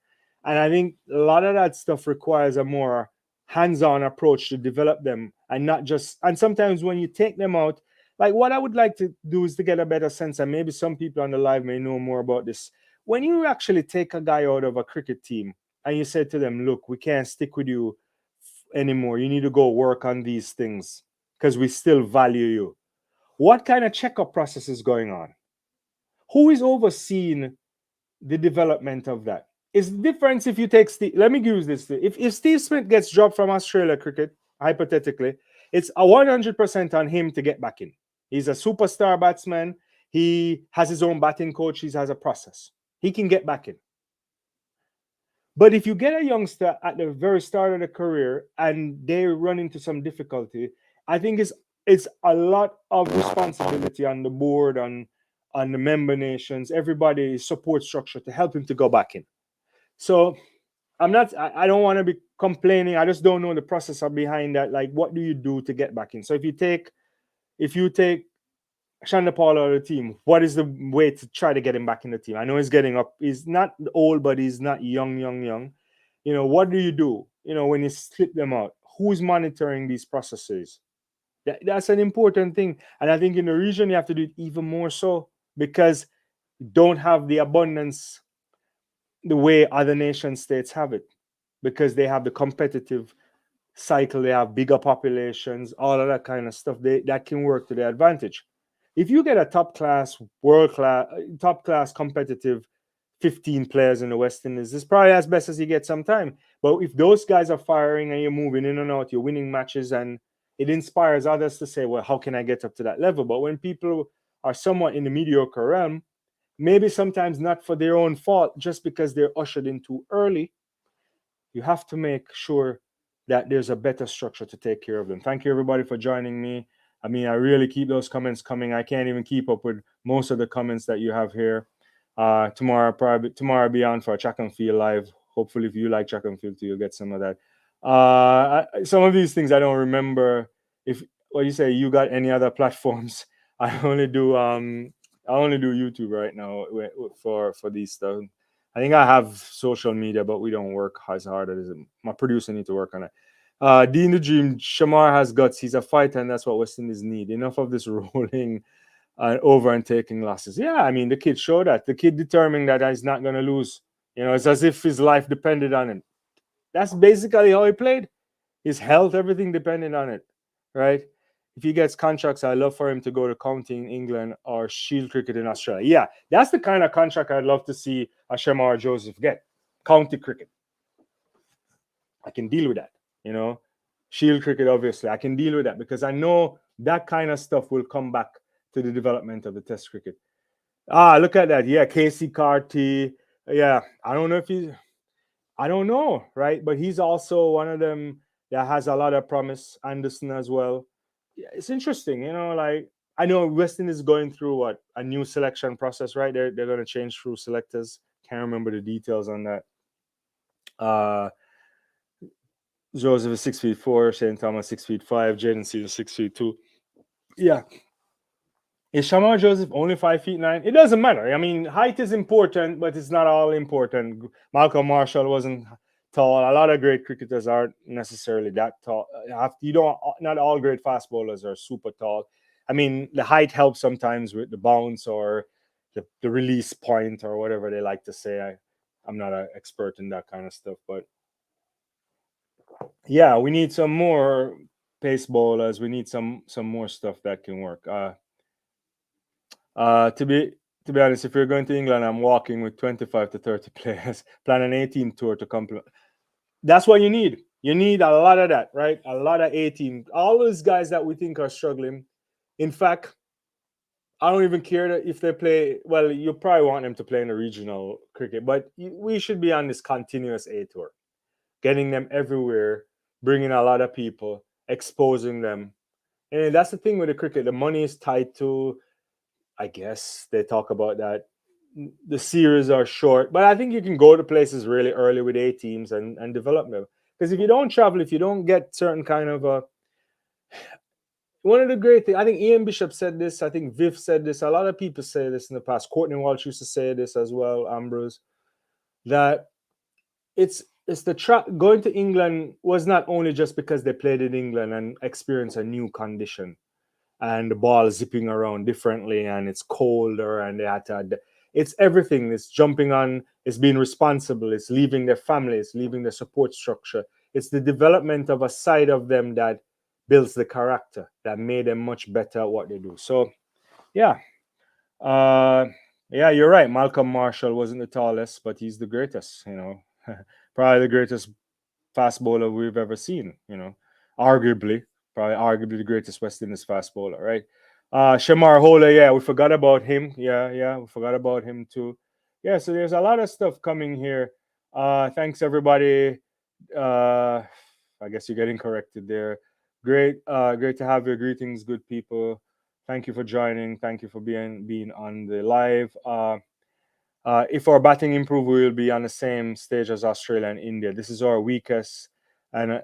And I think a lot of that stuff requires a more hands-on approach to develop them and not just, and sometimes when you take them out, like what I would like to do is to get a better sense, and maybe some people on the live may know more about this. When you actually take a guy out of a cricket team and you say to them, look, we can't stick with you anymore. You need to go work on these things because we still value you. What kind of checkup process is going on? Who is overseeing the development of that? It's different if you take Steve. Let me use this. If Steve Smith gets dropped from Australia cricket, hypothetically, it's a 100% on him to get back in. He's a superstar batsman. He has his own batting coach. He has a process. He can get back in. But if you get a youngster at the very start of the career and they run into some difficulty, I think it's a lot of responsibility on the board, on the member nations, everybody's support structure to help him to go back in. So I don't want to be complaining. I just don't know the process behind that. Like, what do you do to get back in? So if you take Shanda Paul out of the team. What is the way to try to get him back in the team? I know he's getting up. He's not old, but he's not young. What do you do? When you slip them out, who's monitoring these processes? That's an important thing. And I think in the region, you have to do it even more so because you don't have the abundance the way other nation states have it because they have the competitive cycle, they have bigger populations, all of that kind of stuff. That can work to their advantage. If you get a top class, world class, top class competitive 15 players in the West Indies, it's probably as best as you get sometime. But if those guys are firing and you're moving in and out, you're winning matches, and it inspires others to say, well, how can I get up to that level? But when people are somewhat in the mediocre realm, maybe sometimes not for their own fault, just because they're ushered in too early, you have to make sure that there's a better structure to take care of them. Thank you, everybody, for joining me. I mean, I really keep those comments coming. I can't even keep up with most of the comments that you have here. Tomorrow I'll be on for a track and field live. Hopefully, if you like track and field too, you'll get some of that. Some of these things I don't remember. If what you say, you got any other platforms? I only do YouTube right now for these stuff. I think I have social media, but we don't work as hard as it. My producer need to work on it. Dean the Dream, Shamar has guts. He's a fighter, and that's what West Indies need. Enough of this rolling over and taking losses. Yeah, I mean, the kid showed that. The kid determined that he's not going to lose. It's as if his life depended on it. That's basically how he played. His health, everything depended on it, right? If he gets contracts, I'd love for him to go to county in England or Shield cricket in Australia. Yeah, that's the kind of contract I'd love to see a Shamar Joseph get. County cricket. I can deal with that, Shield cricket, obviously. I can deal with that because I know that kind of stuff will come back to the development of the test cricket. Look at that. Yeah, Casey Carty. Yeah, I don't know, right? But he's also one of them that has a lot of promise. Anderson as well. Yeah, it's interesting, like I know Weston is going through a new selection process, right? They're going to change through selectors. Can't remember the details on that. Joseph is 6'4", Shane Thomas 6'5", Jaden Season 6'2". Yeah. Is Shamar Joseph only 5'9"? It doesn't matter. I mean, height is important, but it's not all important. Malcolm Marshall wasn't tall. A lot of great cricketers aren't necessarily that tall. Not all great fast bowlers are super tall. I mean, the height helps sometimes with the bounce or the release point or whatever they like to say. I'm not an expert in that kind of stuff, but yeah, we need some more pace bowlers. We need some more stuff that can work. To be honest, if you're going to England, I'm walking with 25 to 30 players. Plan an 18 tour to complement. That's what you need. You need a lot of that, right? A lot of 18. All those guys that we think are struggling. In fact, I don't even care if they play. Well, you probably want them to play in the regional cricket, but we should be on this continuous A tour, getting them everywhere, bringing a lot of people, exposing them. And that's the thing with the cricket. The money is tied to, I guess they talk about that. The series are short, but I think you can go to places really early with A teams and develop them. Because if you don't travel, if you don't get certain kind of one of the great things, I think Ian Bishop said this, I think Viv said this, a lot of people say this in the past. Courtney Walsh used to say this as well, Ambrose, that it's going to England was not only just because they played in England and experienced a new condition and the ball zipping around differently and it's colder and they had to it's everything. It's jumping on, it's being responsible, it's leaving their family, it's leaving their support structure. It's the development of a side of them that builds the character that made them much better at what they do. So yeah. Yeah, you're right. Malcolm Marshall wasn't the tallest, but he's the greatest, probably the greatest fast bowler we've ever seen, arguably the greatest West Indies fast bowler, right? Shamar Hola, yeah, we forgot about him. Yeah, we forgot about him too. Yeah, so there's a lot of stuff coming here. Thanks everybody. I guess you're getting corrected there. Great to have your greetings, good people. Thank you for joining. Thank you for being on the live. If our batting improve, we will be on the same stage as Australia and India. This is our weakness and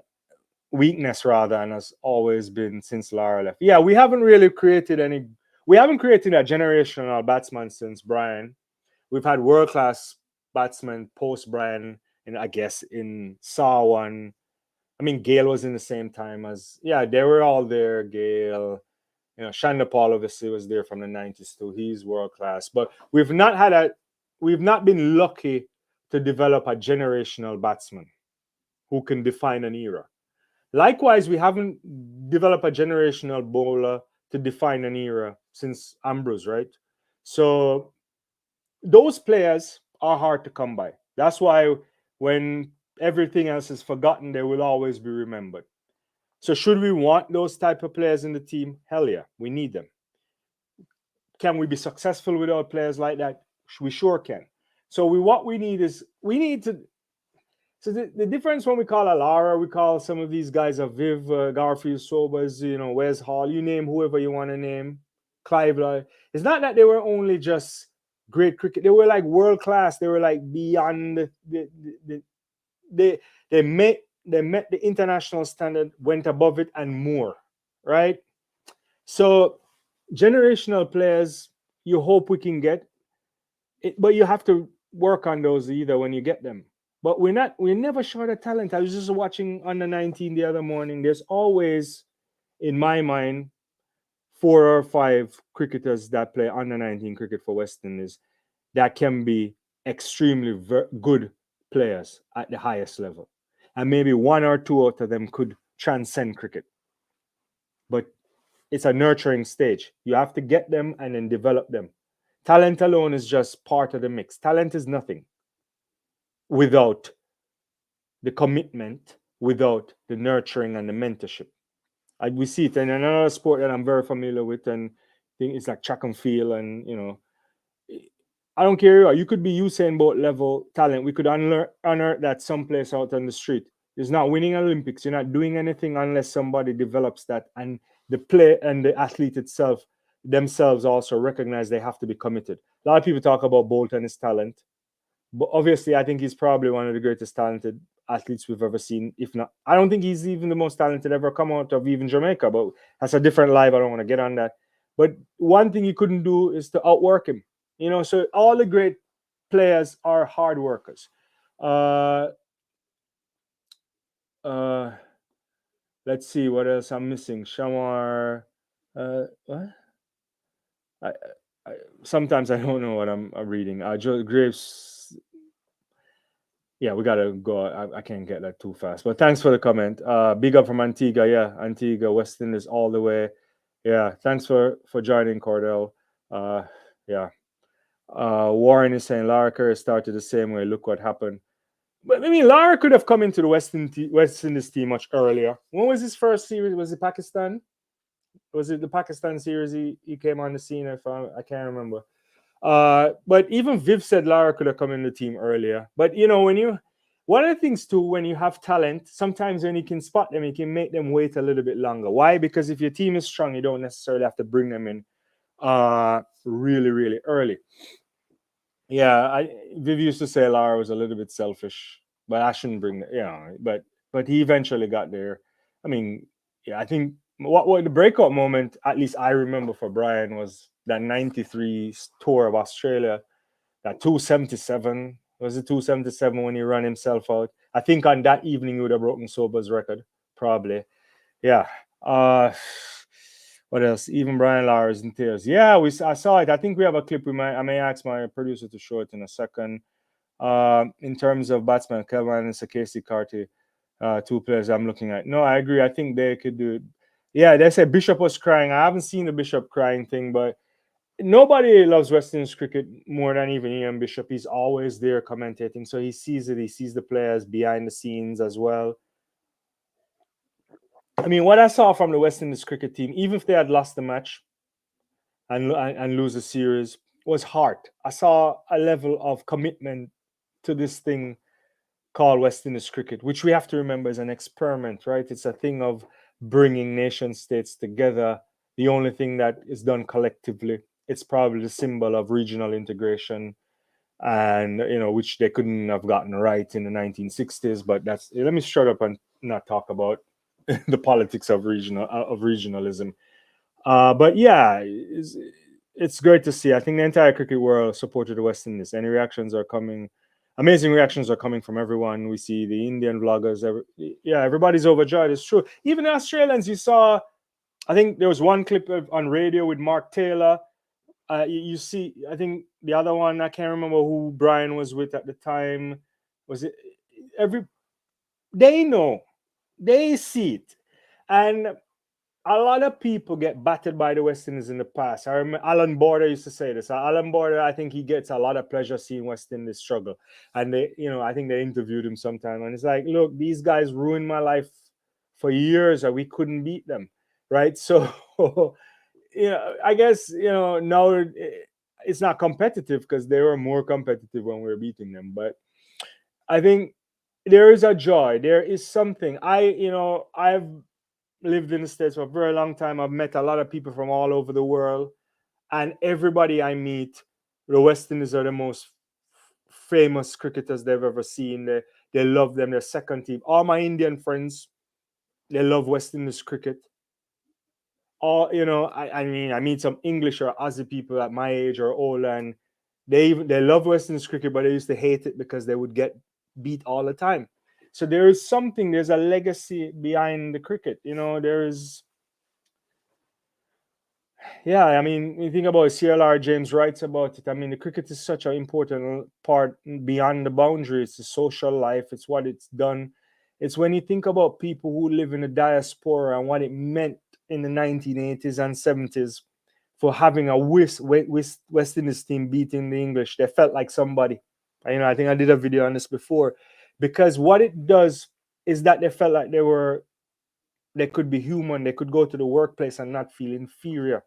weakness rather, and has always been since Lara left. Yeah, we haven't really created any. we haven't created a generational batsman since Brian. We've had world class batsmen post Brian, and I guess in Saw one. I mean, Gale was in the same time as, yeah, they were all there. Gale, Shanda Paul obviously was there from the 90s too. He's world class. But we've not been lucky to develop a generational batsman who can define an era. Likewise, we haven't developed a generational bowler to define an era since Ambrose, right? So those players are hard to come by. That's why when everything else is forgotten, they will always be remembered. So should we want those type of players in the team? Hell yeah, we need them. Can we be successful without players like that? We sure can. So what we need is we need to. So the difference when we call a Lara, we call some of these guys a Viv, Garfield, Sobers, Wes Hall, you name whoever you want to name, Clive. It's not that they were only just great cricket; they were like world class. They were like beyond they met the international standard, went above it and more, right? So generational players, you hope we can get it, but you have to work on those either when you get them. But we're never short of talent. I was just watching under 19 the other morning. There's always, in my mind, 4 or 5 cricketers that play under 19 cricket for West Indies that can be extremely good players at the highest level. And maybe 1 or 2 out of them could transcend cricket. But it's a nurturing stage. You have to get them and then develop them. Talent alone is just part of the mix. Talent is nothing without the commitment, without the nurturing and the mentorship. We see it in another sport that I'm very familiar with, and I think it's like track and field. And I don't care. You could be Usain Bolt level talent. We could unearth that someplace out on the street. It's not winning Olympics. You're not doing anything unless somebody develops that, and the play and the athlete itself themselves also recognize they have to be committed. A lot of people talk about Bolt and his talent, but obviously I think he's probably one of the greatest talented athletes we've ever seen. If not, I don't think he's even the most talented ever come out of even Jamaica, but that's a different live. I don't want to get on that. But one thing you couldn't do is to outwork him. So all the great players are hard workers. Let's see what else I'm missing. Shamar, what? Sometimes I don't know what I'm reading. Joe Graves. Yeah, we gotta go. I can't get that too fast. But thanks for the comment. Big up from Antigua. Yeah, Antigua, West Indies all the way. Yeah, thanks for joining, Cordell. Yeah. Warren is saying Lara Curry started the same way. Look what happened. But I mean, Lara could have come into the West Indies team much earlier. When was his first series? Was it Pakistan? Was it the Pakistan series he came on the scene? I can't remember. But even Viv said Lara could have come in the team earlier. But one of the things too, when you have talent, sometimes when you can spot them, you can make them wait a little bit longer. Why? Because if your team is strong, you don't necessarily have to bring them in really, really early. Yeah, Viv used to say Lara was a little bit selfish, but I shouldn't bring that. But he eventually got there. I mean, yeah, I think what the breakout moment, at least I remember for Brian, was that 93 tour of Australia, that 277. Was it 277 when he ran himself out? I think on that evening he would have broken Sober's record, probably. Yeah. What else? Even Brian Lara is in tears. Yeah, I saw it. I think we have a clip. I may ask my producer to show it in a second. In terms of batsman, Kelvin and Sakesi Carty, 2 players I'm looking at. No, I agree. I think they could do it. Yeah, they said Bishop was crying. I haven't seen the Bishop crying thing, but nobody loves West Indies cricket more than even Ian Bishop. He's always there commentating, so he sees it. He sees the players behind the scenes as well. I mean, what I saw from the West Indies cricket team, even if they had lost the match and lose the series, was heart. I saw a level of commitment to this thing called West Indies cricket, which we have to remember is an experiment, right? It's a thing of bringing nation states together. The only thing that is done collectively. It's probably the symbol of regional integration, and which they couldn't have gotten right in the 1960s. But let me shut up and not talk about the politics of regionalism. But yeah, it's great to see. I think the entire cricket world supported the West Indies. Any reactions are coming. Amazing reactions are coming from everyone. We see the Indian vloggers. Yeah, everybody's overjoyed. It's true. Even the Australians, you saw. I think there was one clip on radio with Mark Taylor. You see, I think the other one, I can't remember who Brian was with at the time. Was it every? They know, they see it, and a lot of people get battered by the West Indies in the past. I remember Alan Border used to say this. Alan Border, I think he gets a lot of pleasure seeing West Indies struggle. And I think they interviewed him sometime, and it's like, look, these guys ruined my life for years, and we couldn't beat them, right? So, I guess now it's not competitive because they were more competitive when we were beating them. But I think there is a joy. There is something. I've lived in the States for a very long time. I've met a lot of people from all over the world, and everybody I meet, the West Indies are the most famous cricketers they've ever seen. They love them. They're second team. All my Indian friends, they love West Indies cricket. All I mean, I meet some English or Aussie people at my age or older, and they love West Indies cricket, but they used to hate it because they would get beat all the time. So there is something. There's a legacy behind the cricket. There is. Yeah, I mean, you think about it, CLR James writes about it. I mean, the cricket is such an important part beyond the boundary. It's the social life. It's what it's done. It's when you think about people who live in the diaspora and what it meant in the 1980s and 70s for having a West Indies team beating the English. They felt like somebody. I think I did a video on this before, because what it does is that they felt like they could be human. They could go to the workplace and not feel inferior.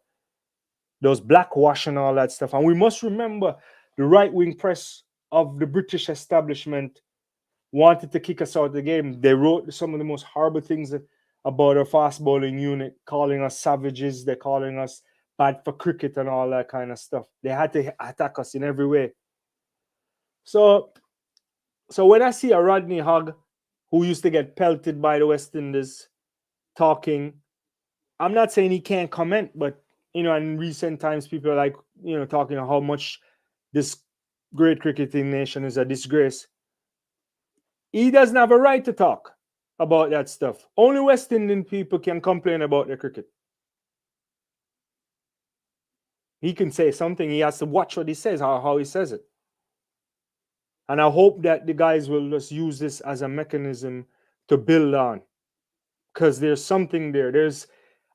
Those blackwash and all that stuff. And we must remember the right wing press of the British establishment wanted to kick us out of the game. They wrote some of the most horrible things about our fast bowling unit, calling us savages. They're calling us bad for cricket and all that kind of stuff. They had to attack us in every way. So, when I see a Rodney Hogg who used to get pelted by the West Indies talking, I'm not saying he can't comment, but in recent times, people are like, talking how much this great cricketing nation is a disgrace. He doesn't have a right to talk about that stuff. Only West Indian people can complain about the cricket. He can say something. He has to watch what he says, how he says it. And I hope that the guys will just use this as a mechanism to build on, because there's something there.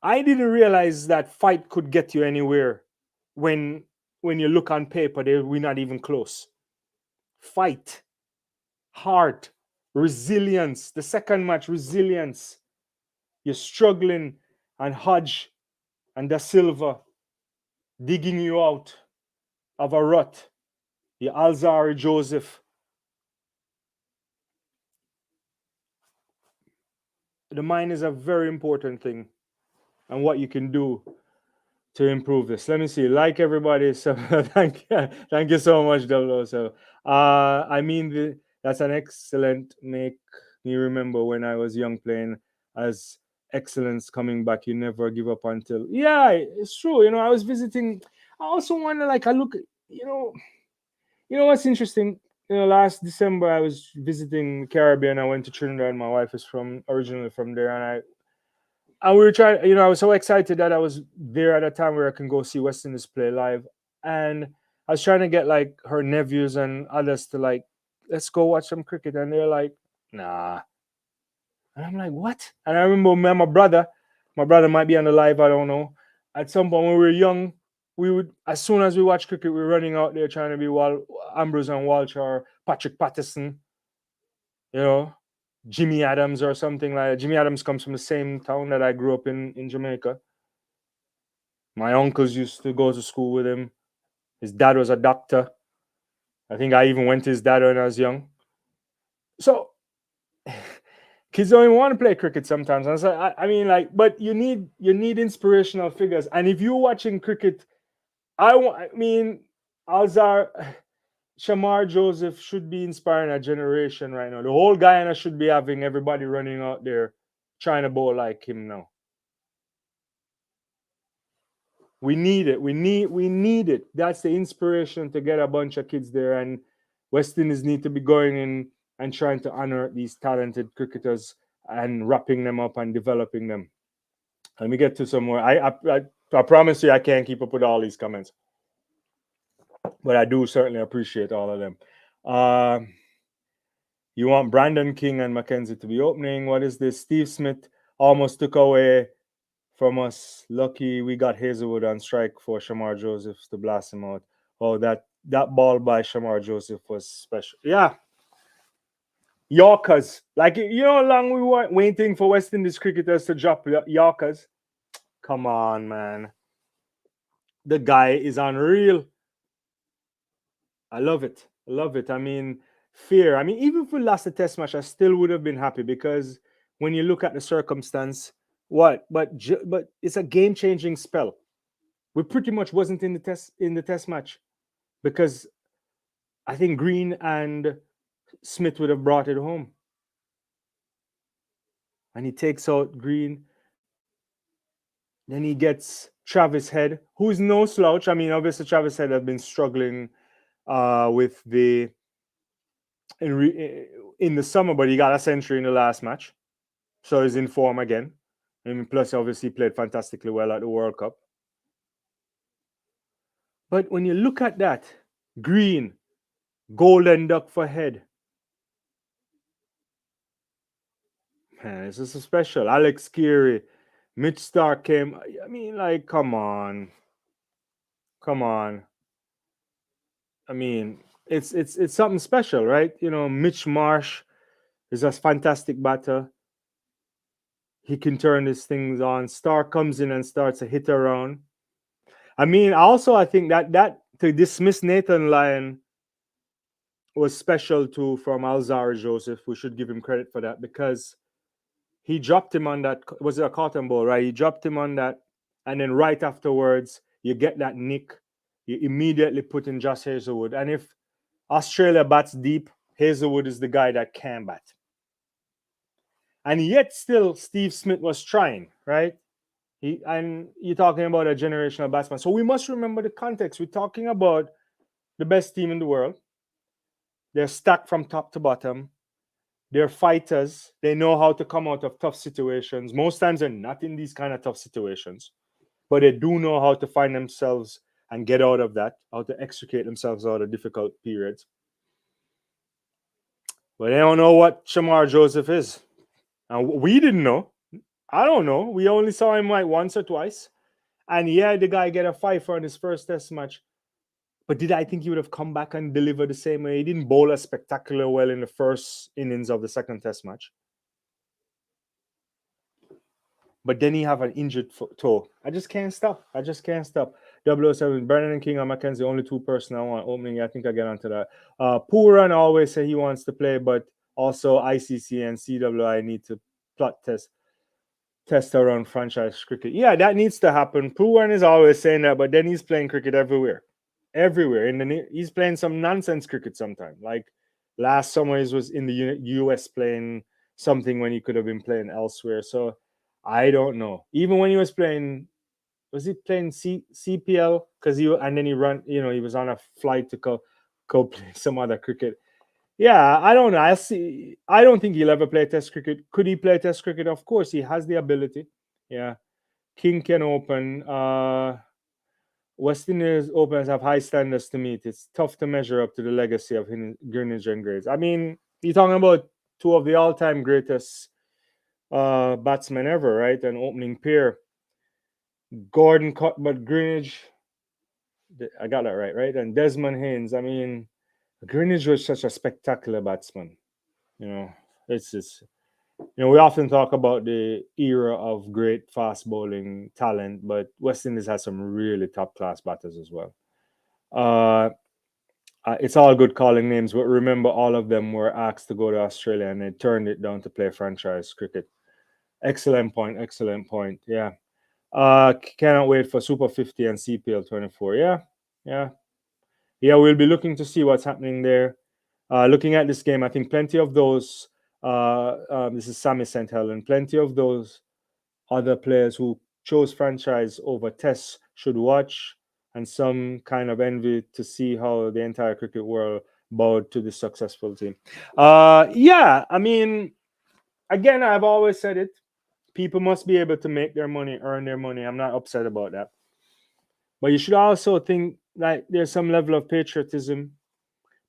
I didn't realize that fight could get you anywhere when you look on paper. We're not even close. Fight, heart, resilience. The second match, resilience. You're struggling, and Hodge and Da Silva digging you out of a rut. The Shamar Joseph. The mind is a very important thing, and what you can do to improve this. Let me see. Like everybody, so thank you so much, Double. So, I mean, that's an excellent make me remember when I was young playing as excellence coming back. You never give up until. Yeah, it's true. I was visiting. I also wonder, like, I look. What's interesting. Last December I was visiting the Caribbean. I went to Trinidad. My wife is originally from there, and we were trying. I was so excited that I was there at a time where I can go see West Indies play live, and I was trying to get like her nephews and others to like, let's go watch some cricket, and they're like, nah, and I'm like, what? And I remember my brother might be on the live, I don't know. At some point when we were young, we would, as soon as we watch cricket, we're running out there trying to be Ambrose and Walsh or Patrick Patterson, you know, Jimmy Adams or something like that. Jimmy Adams comes from the same town that I grew up in Jamaica. My uncles used to go to school with him. His dad was a doctor. I think I even went to his dad when I was young. So kids don't even want to play cricket sometimes. And so I mean, like, but you need inspirational figures. And if you're watching cricket, I mean, Alzar Shamar Joseph should be inspiring a generation right now. The whole Guyana should be having everybody running out there trying to bowl like him now. We need it. We need it. That's the inspiration to get a bunch of kids there, and West Indies need to be going in and trying to honor these talented cricketers and wrapping them up and developing them. Let me get to some more. I promise you I can't keep up with all these comments, but I do certainly appreciate all of them. Uh, you want Brandon King and Mackenzie to be opening. What is this? Steve Smith almost took away from us. Lucky we got Hazelwood on strike for Shamar Joseph to blast him out. Oh, that ball by Shamar Joseph was special. Yeah, Yorkers. Like, you know how long we were waiting for West Indies cricketers to drop Yorkers? Come on, man. The guy is unreal. I love it. I love it. I mean, fear. I mean, even if we lost the test match, I still would have been happy because when you look at the circumstance, what? But it's a game changing spell. We pretty much wasn't in the test match because I think Green and Smith would have brought it home. And he takes out Green. Then he gets Travis Head, who's no slouch. I mean, obviously Travis Head has been struggling with the in the summer, but he got a century in the last match, so he's in form again. I mean, plus obviously played fantastically well at the World Cup. But when you look at that, Green, golden duck for Head. Man, this is special. Alex Keary, Mitch Stark came. I mean, like, come on, come on. I mean, it's something special, right? You know, Mitch Marsh is a fantastic batter. He can turn his things on. Stark comes in and starts a hit around. I mean, also I think that to dismiss Nathan Lyon was special too from Shamar Joseph. We should give him credit for that because he dropped him on that. Was it a cotton ball, right? He dropped him on that, and then right afterwards, you get that nick. You immediately put in Josh Hazelwood, and if Australia bats deep, Hazelwood is the guy that can bat. And yet, still, Steve Smith was trying, right? And you're talking about a generational batsman. So we must remember the context. We're talking about the best team in the world. They're stacked from top to bottom. They're fighters. They know how to come out of tough situations. Most times they're not in these kind of tough situations, but they do know how to find themselves and get out of that, how to extricate themselves out of difficult periods. But they don't know what Shamar Joseph is. And we didn't know. I don't know. We only saw him like once or twice. And yeah, the guy get a fifer on his first test match. But did I think he would have come back and delivered the same way? He didn't bowl as spectacular well in the first innings of the second test match. But then he have an injured toe. I just can't stop. I just can't stop. 007, Brennan King and Mackenzie, only two person I want opening. I think I get onto that. Pooran always say he wants to play, but also ICC and CWI need to plot test around franchise cricket. Yeah, that needs to happen. Pooran is always saying that, but then he's playing cricket everywhere. Everywhere. He's playing some nonsense cricket sometimes. Like last summer, he was in the US playing something when he could have been playing elsewhere. So I don't know. Even when he was playing, was he playing CPL? Because then he run. You know, he was on a flight to go play some other cricket. Yeah, I don't know. I'll see. I don't think he'll ever play Test cricket. Could he play Test cricket? Of course, he has the ability. Yeah, King can open. West Indies openers have high standards to meet. It's tough to measure up to the legacy of Greenwich and Graves. I mean, you're talking about two of the all-time greatest batsmen ever, right? An opening pair. Gordon Cuthbert Greenwich. I got that right? And Desmond Haynes. I mean, Greenwich was such a spectacular batsman. You know, it's just, we often talk about the era of great fast bowling talent, but West Indies has some really top class batters as well. It's all good calling names, but remember, all of them were asked to go to Australia and they turned it down to play franchise cricket. Excellent point. Excellent point. Yeah. Cannot wait for Super 50 and CPL 24. Yeah. Yeah. Yeah. We'll be looking to see what's happening there. Looking at this game, I think plenty of those. This is Sammy St. Helen. Plenty of those other players who chose franchise over Test should watch, and some kind of envy to see how the entire cricket world bowed to the successful team. Yeah, I mean, again, I've always said it. People must be able to make their money, earn their money. I'm not upset about that. But you should also think like there's some level of patriotism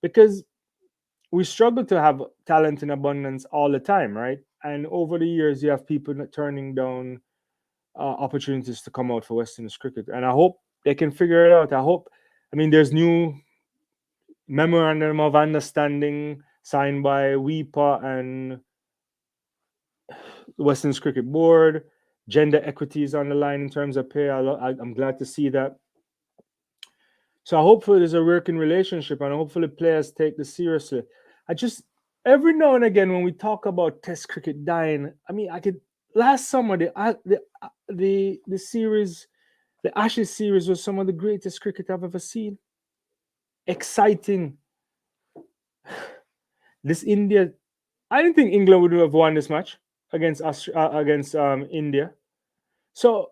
because we struggle to have talent in abundance all the time, right? And over the years, you have people turning down opportunities to come out for West Indies cricket. And I hope they can figure it out. I mean, there's new memorandum of understanding signed by WEPA and the West Indies Cricket Board. Gender equity is on the line in terms of pay. I'm glad to see that. So hopefully there's a working relationship and hopefully players take this seriously. I just every now and again when we talk about Test cricket dying, I mean I could last summer the series, the Ashes series was some of the greatest cricket I've ever seen. Exciting. This India, I didn't think England would have won this match against India. So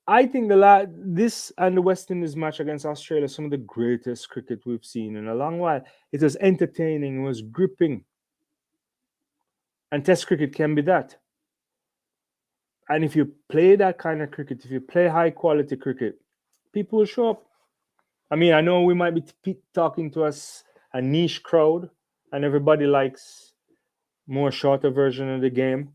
I think this and the West Indies match against Australia is some of the greatest cricket we've seen in a long while. It was entertaining, it was gripping, and Test cricket can be that. And if you play that kind of cricket, if you play high quality cricket, people will show up. I mean, I know we might be talking to a niche crowd, and everybody likes more shorter version of the game.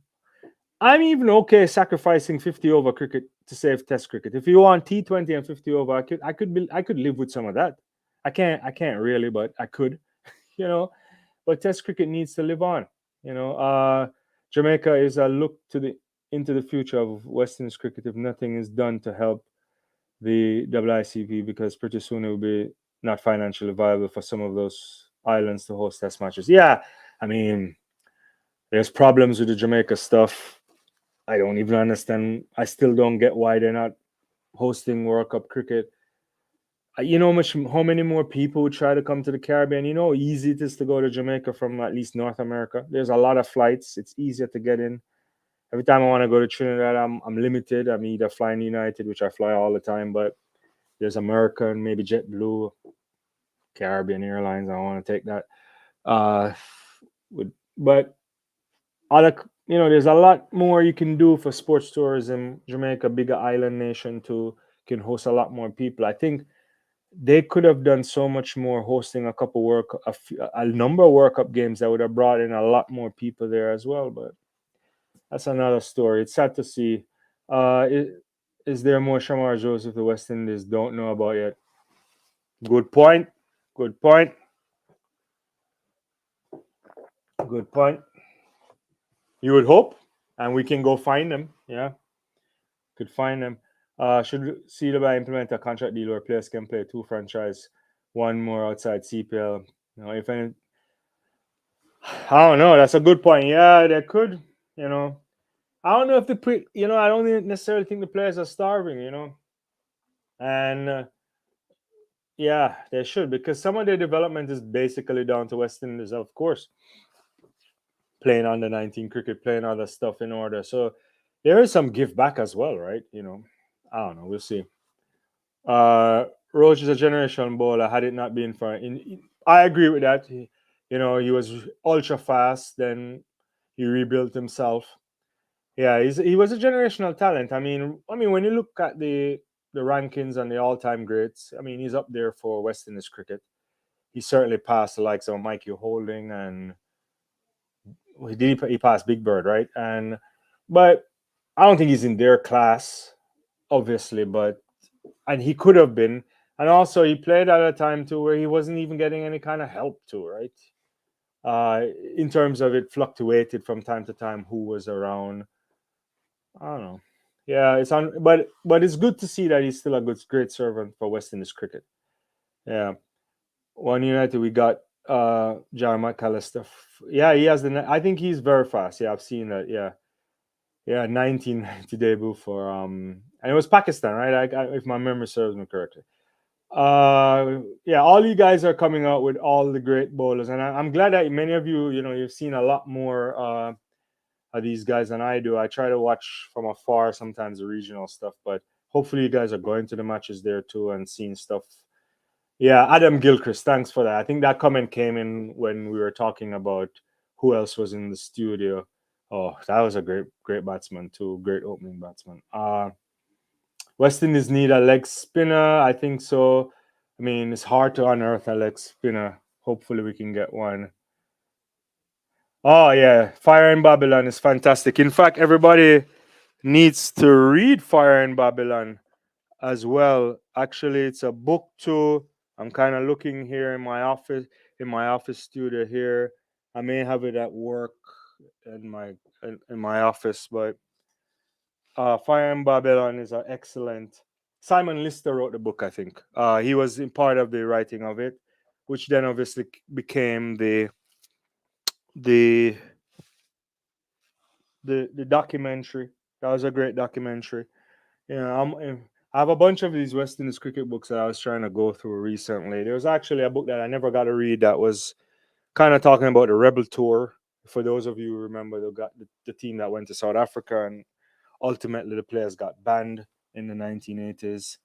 I'm even okay sacrificing 50 over cricket to save Test cricket. If you want T20 and 50 over, I could live with some of that. I can't really, but I could, you know. But Test cricket needs to live on. You know, Jamaica is a look to the into the future of West Indies cricket if nothing is done to help the WICP because pretty soon it will be not financially viable for some of those islands to host Test matches. Yeah, I mean, there's problems with the Jamaica stuff. I don't even understand. I still don't get why they're not hosting World Cup cricket. You know how many more people would try to come to the Caribbean? You know how easy it is to go to Jamaica from at least North America. There's a lot of flights. It's easier to get in. Every time I want to go to Trinidad, I'm limited. I'm either flying United, which I fly all the time, but there's American, maybe JetBlue, Caribbean Airlines. I want to take that. Uh, but other, there's a lot more you can do for sports tourism. Jamaica, bigger island nation, too, can host a lot more people. I think they could have done so much more hosting a number of World Cup games that would have brought in a lot more people there as well. But that's another story. It's sad to see. Is there more Shamar Joseph the West Indies don't know about yet? Good point. Good point. Good point. You would hope, and we can go find them. Yeah, could find them. Should CWI implement a contract deal where players can play two franchise, one more outside CPL? If any, I don't know. That's a good point. Yeah, they could. I don't know if I don't necessarily think the players are starving. And yeah, they should because some of their development is basically down to West Indies, of course, playing under 19 cricket, playing other stuff in order. So there is some give back as well, right? I don't know. We'll see. Roach is a generational bowler. Had it not been for, I agree with that. He was ultra fast. Then he rebuilt himself. Yeah, he was a generational talent. I mean, when you look at the rankings and the all-time greats, I mean, he's up there for West Indies cricket. He certainly passed the likes of Mikey Holding, and he passed Big Bird, right? But I don't think he's in their class, obviously. And he could have been. And also, he played at a time too where he wasn't even getting any kind of help too, right? In terms of it fluctuated from time to time who was around. I don't know. Yeah, but it's good to see that he's still a great servant for West Indies cricket. Yeah, One United we got John McAllister. Yeah, he has I think he's very fast. Yeah, I've seen that. Yeah, 1990 debut for and it was Pakistan, right? If my memory serves me correctly. Yeah, all you guys are coming out with all the great bowlers, and I'm glad that many of you, you've seen a lot more these guys than I do. I try to watch from afar sometimes the regional stuff, but hopefully you guys are going to the matches there too and seeing stuff. Yeah, Adam Gilchrist, thanks for that. I think that comment came in when we were talking about who else was in the studio. Oh, that was a great batsman too. Great opening batsman. West Indies need a leg spinner. I think so. I mean, it's hard to unearth a leg spinner. Hopefully, we can get one. Oh yeah, Fire in Babylon is fantastic. In fact, everybody needs to read Fire in Babylon as well. Actually, it's a book too. I'm kind of looking here in my office studio here. I may have it at work in my office, but Fire in Babylon is an excellent. Simon Lister wrote the book, I think. He was in part of the writing of it, which then obviously became the the documentary. That was a great documentary. Yeah, I have a bunch of these West Indies cricket books that I was trying to go through recently. There was actually a book that I never got to read that was kind of talking about the Rebel Tour. For those of you who remember, they got the team that went to South Africa and ultimately the players got banned in the 1980s.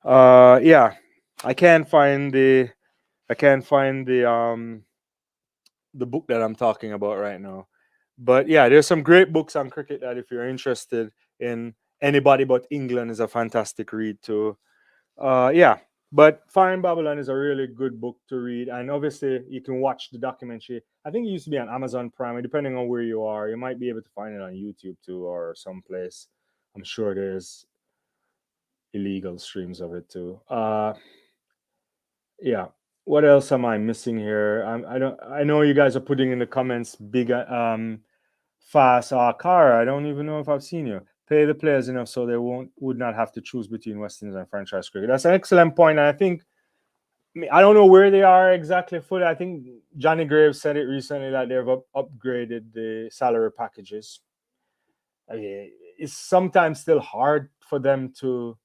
Yeah, I can't find the book that I'm talking about right now. But yeah, there's some great books on cricket that if you're interested in, Anybody But England is a fantastic read too. Yeah, but Fire in Babylon is a really good book to read, and obviously you can watch the documentary. I think it used to be on Amazon Prime. Depending on where you are, you might be able to find it on YouTube too or someplace. I'm sure there's illegal streams of it too. Yeah. What else am I missing here? I don't. I know you guys are putting in the comments big fast. Kara, I don't even know if I've seen you. Pay the players enough so they would not have to choose between West Indies and franchise cricket. That's an excellent point. And I think I don't know where they are exactly fully. I think Johnny Graves said it recently that they've upgraded the salary packages. It's sometimes still hard for them to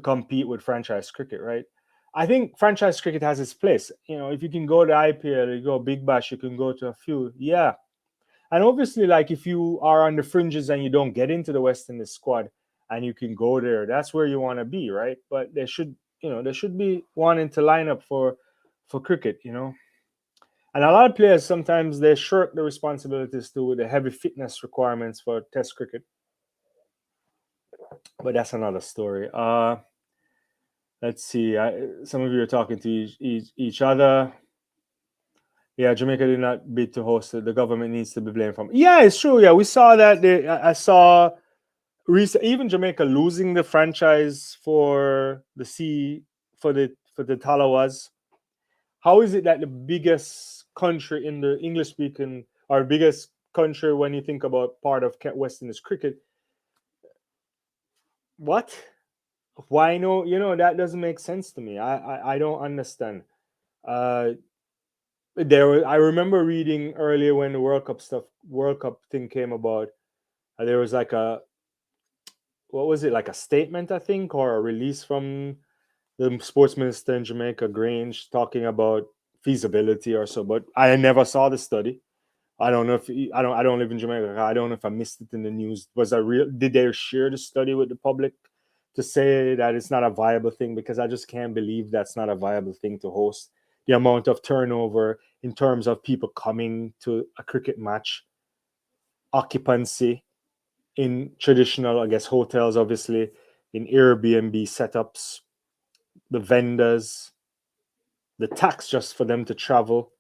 compete with franchise cricket, right? I think franchise cricket has its place. You know, if you can go to IPL, you go Big Bash, you can go to a few. Yeah, and obviously, like if you are on the fringes and you don't get into the West Indies squad and you can go there, that's where you want to be, right? But there should be wanting to line up for cricket, you know. And a lot of players sometimes they shirk the responsibilities to with the heavy fitness requirements for Test cricket. But that's another story. Let's see. Some of you are talking to each other. Yeah, Jamaica did not bid to host it. The government needs to be blamed from. Yeah, it's true. Yeah, we saw that. I saw even Jamaica losing the franchise for the for the Talawas. How is it that the biggest country in the English speaking or biggest country when you think about part of West Indies cricket? What? Why no? That doesn't make sense to me. I don't understand. Uh, I remember reading earlier when the World Cup thing came about. There was like what was it, like a statement I think, or a release from the sports minister in Jamaica, Grange, talking about feasibility or so. But I never saw the study. I don't know if I don't live in Jamaica. I don't know if I missed it in the news. Was that real? Did they share the study with the public to say that it's not a viable thing? Because I just can't believe that's not a viable thing to host. The amount of turnover in terms of people coming to a cricket match, occupancy in traditional, I guess, hotels, obviously, in Airbnb setups, the vendors, the tax just for them to travel.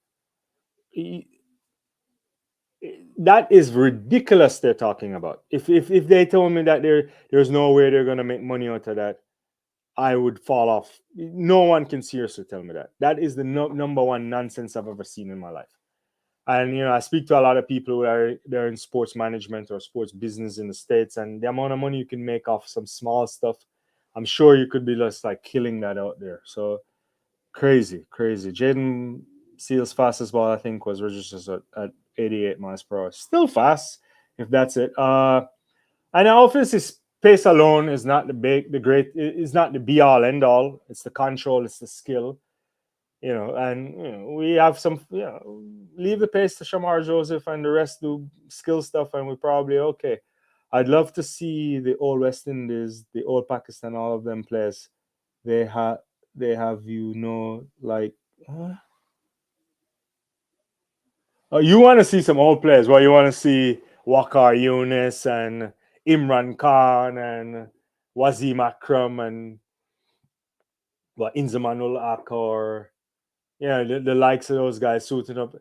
That is ridiculous. They're talking about. If they told me that there's no way they're gonna make money out of that, I would fall off. No one can seriously tell me that. That is the number one nonsense I've ever seen in my life. And I speak to a lot of people who are they're in sports management or sports business in the States, and the amount of money you can make off some small stuff, I'm sure you could be just like killing that out there. So crazy. Jaden Seal's fastest ball, I think, was registered at 88 miles per hour. Still fast, if that's it. And obviously, pace alone is not the great, is not the be all end all. It's the control, it's the skill. And we have some, leave the pace to Shamar Joseph and the rest do skill stuff, and we're probably okay. I'd love to see the old West Indies, the old Pakistan, all of them players. They have, like, uh, oh, you want to see some old players? Well, you want to see Wakar Yunus and Imran Khan and Wazim Akram and Inzamanul Akor, the likes of those guys suiting up.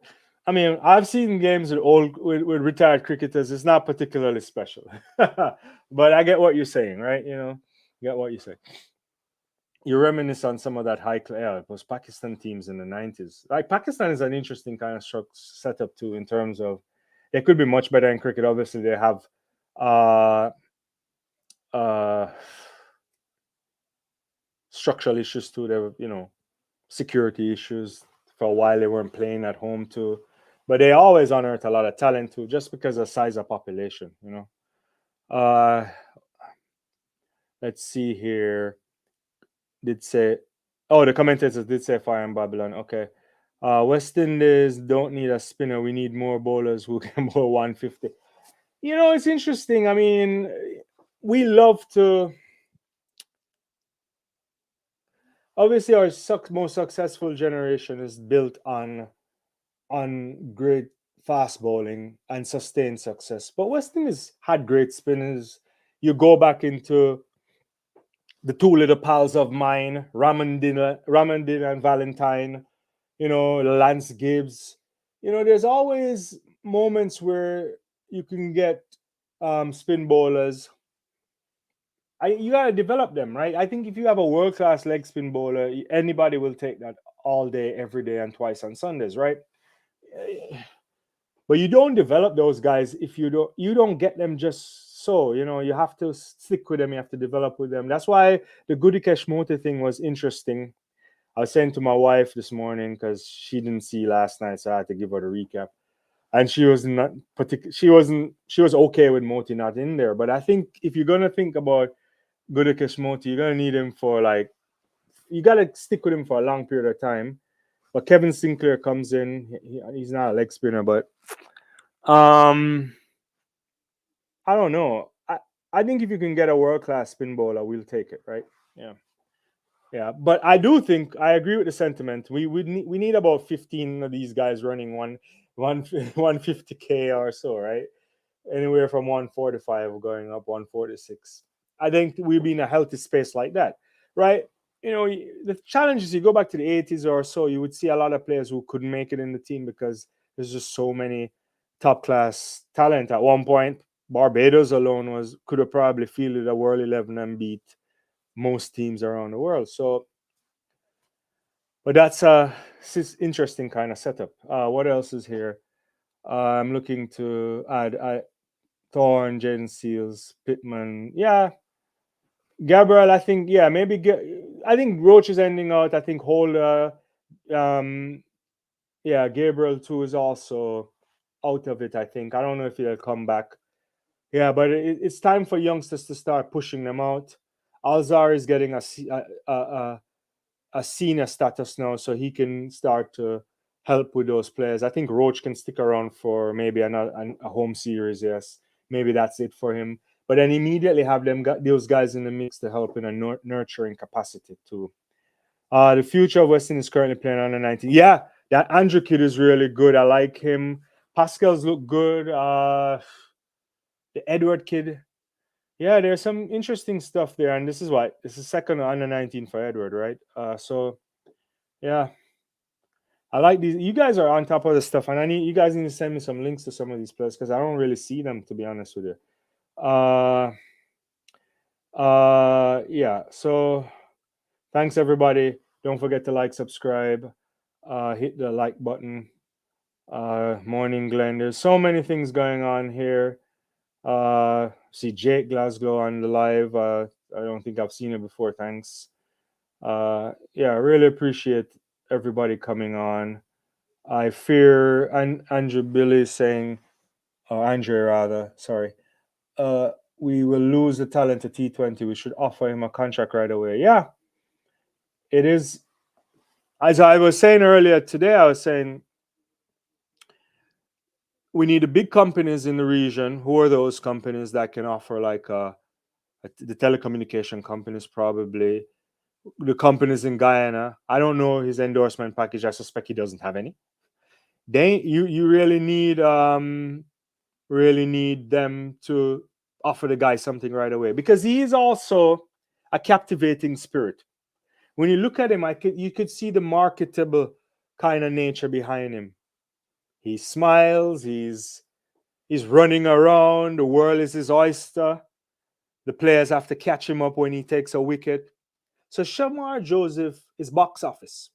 I mean, I've seen games with retired cricketers. It's not particularly special, but I get what you're saying, right? Get what you say. You reminisce on some of that yeah, it was Pakistan teams in the 90s. Like Pakistan is an interesting kind of setup too, in terms of they could be much better in cricket. Obviously, they have uh, uh, structural issues too. They have, security issues. For a while, they weren't playing at home too, but they always unearth a lot of talent too, just because of size of population. Uh, let's see here. Did say, oh, the commentators did say fire in Babylon. Okay. West Indies don't need a spinner. We need more bowlers who can bowl 150. It's interesting. I mean, we love to. Obviously, our most successful generation is built on great fast bowling and sustained success. But West Indies had great spinners. You go back into the two little pals of mine, Ramondin and Valentine, Lance Gibbs. There's always moments where you can get spin bowlers. You gotta develop them, right? I think if you have a world class leg spin bowler, anybody will take that all day, every day, and twice on Sundays, right? But you don't develop those guys if you don't get them just so. You have to stick with them. You have to develop with them. That's why the Gudikesh Moti thing was interesting. I was saying to my wife this morning because she didn't see last night, so I had to give her the recap. And she was not she was okay with Moti not in there. But I think if you're gonna think about Gudikesh Moti, you're gonna need him for you gotta stick with him for a long period of time. But Kevin Sinclair comes in. He's not a leg spinner, but um, I don't know. I think if you can get a world class spin bowler, we'll take it, right? Yeah. Yeah, but I do think I agree with the sentiment. We need about 15 of these guys running one 150K or so, right? Anywhere from 145 going up 146. I think we'd be in a healthy space like that, right? The challenge is you go back to the 80s or so, you would see a lot of players who couldn't make it in the team because there's just so many top class talent. At one point, Barbados alone could have probably fielded a World 11 and beat most teams around the world. So, but that's a interesting kind of setup. What else is here? I'm looking to add Thorne, Jaden Seals, Pittman. Yeah, Gabriel. I think maybe. I think Roach is ending out. I think Holder. Um, yeah, Gabriel too is also out of it. I think. I don't know if he'll come back. Yeah, but it's time for youngsters to start pushing them out. Alzar is getting a senior status now, so he can start to help with those players. I think Roach can stick around for maybe a home series. Yes, maybe that's it for him. But then immediately have those guys in the mix to help in a nurturing capacity too. The future of Weston is currently playing under 19. Yeah, that Andrew kid is really good. I like him. Pascal's look good. The Edward kid. Yeah, there's some interesting stuff there, and this is second under 19 for Edward, right? So yeah, I like these. You guys are on top of the stuff, and you guys need to send me some links to some of these players because I don't really see them, to be honest with you. Yeah. So thanks everybody. Don't forget to like, subscribe, hit the like button. Morning Glenn. There's so many things going on here. See Jake Glasgow on the live. I don't think I've seen it before. Thanks. Yeah, I really appreciate everybody coming on. I fear Andrew Billy saying, or Andre rather, sorry. We will lose the talent to T20. We should offer him a contract right away. Yeah, it is. As I was saying earlier today, I was saying we need the big companies in the region. Who are those companies that can offer like the telecommunication companies, probably the companies in Guyana? I don't know his endorsement package. I suspect he doesn't have any. You really need them to offer the guy something right away, because he is also a captivating spirit. When you look at him, you could see the marketable kind of nature behind him. He smiles. He's running around. The world is his oyster. The players have to catch him up when he takes a wicket. So Shamar Joseph is box office.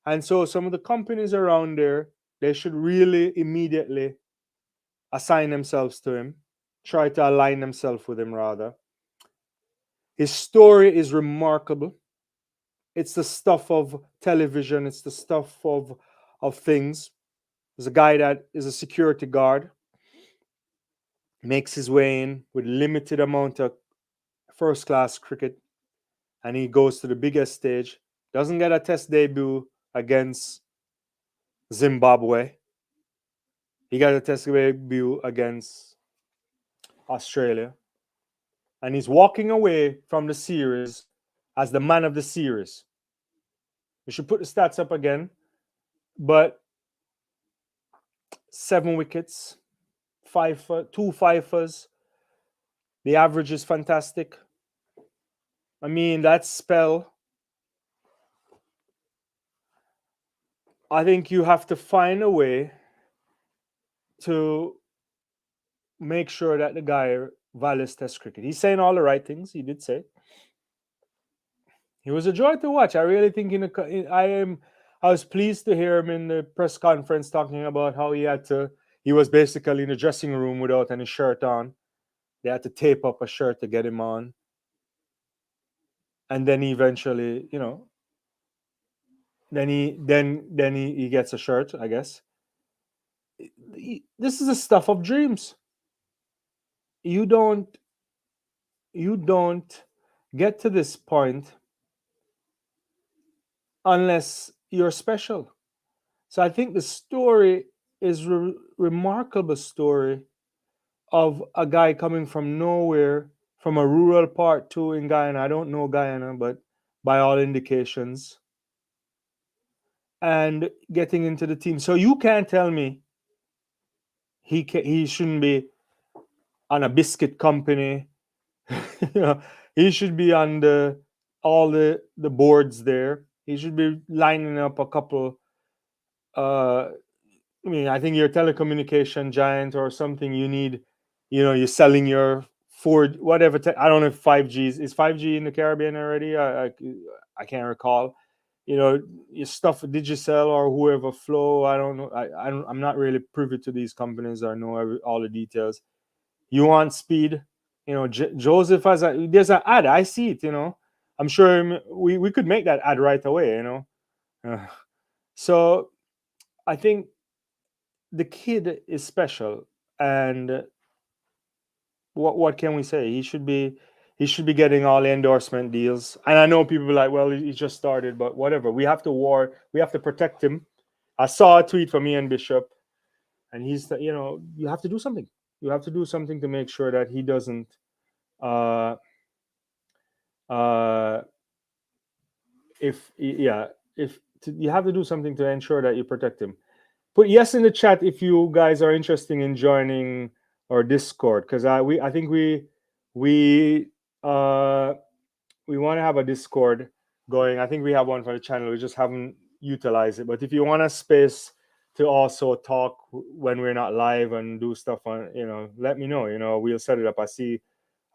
And so some of the companies around there, they should really immediately assign themselves to him, try to align themselves with him rather. His story is remarkable. It's the stuff of television, it's the stuff of things. There's a guy that is a security guard, makes his way in with limited amount of first class cricket, and he goes to the biggest stage. Doesn't get a test debut against Zimbabwe. He got a test debut against Australia. And he's walking away from the series as the man of the series. We should put the stats up again. But 7 wickets, two fifers. The average is fantastic. I mean, that spell, I think you have to find a way to make sure that the guy values test cricket. He's saying all the right things. He did say he was a joy to watch. I really think I was pleased to hear him in the press conference talking about how he was basically in the dressing room without any shirt on. They had to tape up a shirt to get him on. And then he eventually, then he gets a shirt, I guess. This is the stuff of dreams. You don't get to this point unless you're special. So I think the story is remarkable story of a guy coming from nowhere, from a rural part too in Guyana. I don't know Guyana, but by all indications, and getting into the team. So you can't tell me he shouldn't be on a biscuit company. You know, he should be on all the boards there. He should be lining up a couple. I mean, I think you're a telecommunication giant or something. You need, you're selling your Ford, whatever. I don't know if 5G is 5G in the Caribbean already. I can't recall. Your stuff Digicel or whoever Flow. I don't know. I'm not really privy to these companies. I know all the details. You want speed? Joseph there's an ad. I see it. I'm sure we could make that ad right away. Uh, so I think the kid is special, and what can we say? He should be getting all the endorsement deals. And I know people are like, well, he just started, but whatever. We have to protect him. I saw a tweet from Ian Bishop, and you have to do something. You have to do something to make sure that he doesn't. Uh, uh, if yeah, if you have to do something to ensure that you protect him. Put yes in the chat if you guys are interested in joining our Discord, because I think we uh we want to have a Discord going. I think we have one for the channel. We just haven't utilized it. But if you want a space to also talk when we're not live and do stuff on, let me know. We'll set it up. I see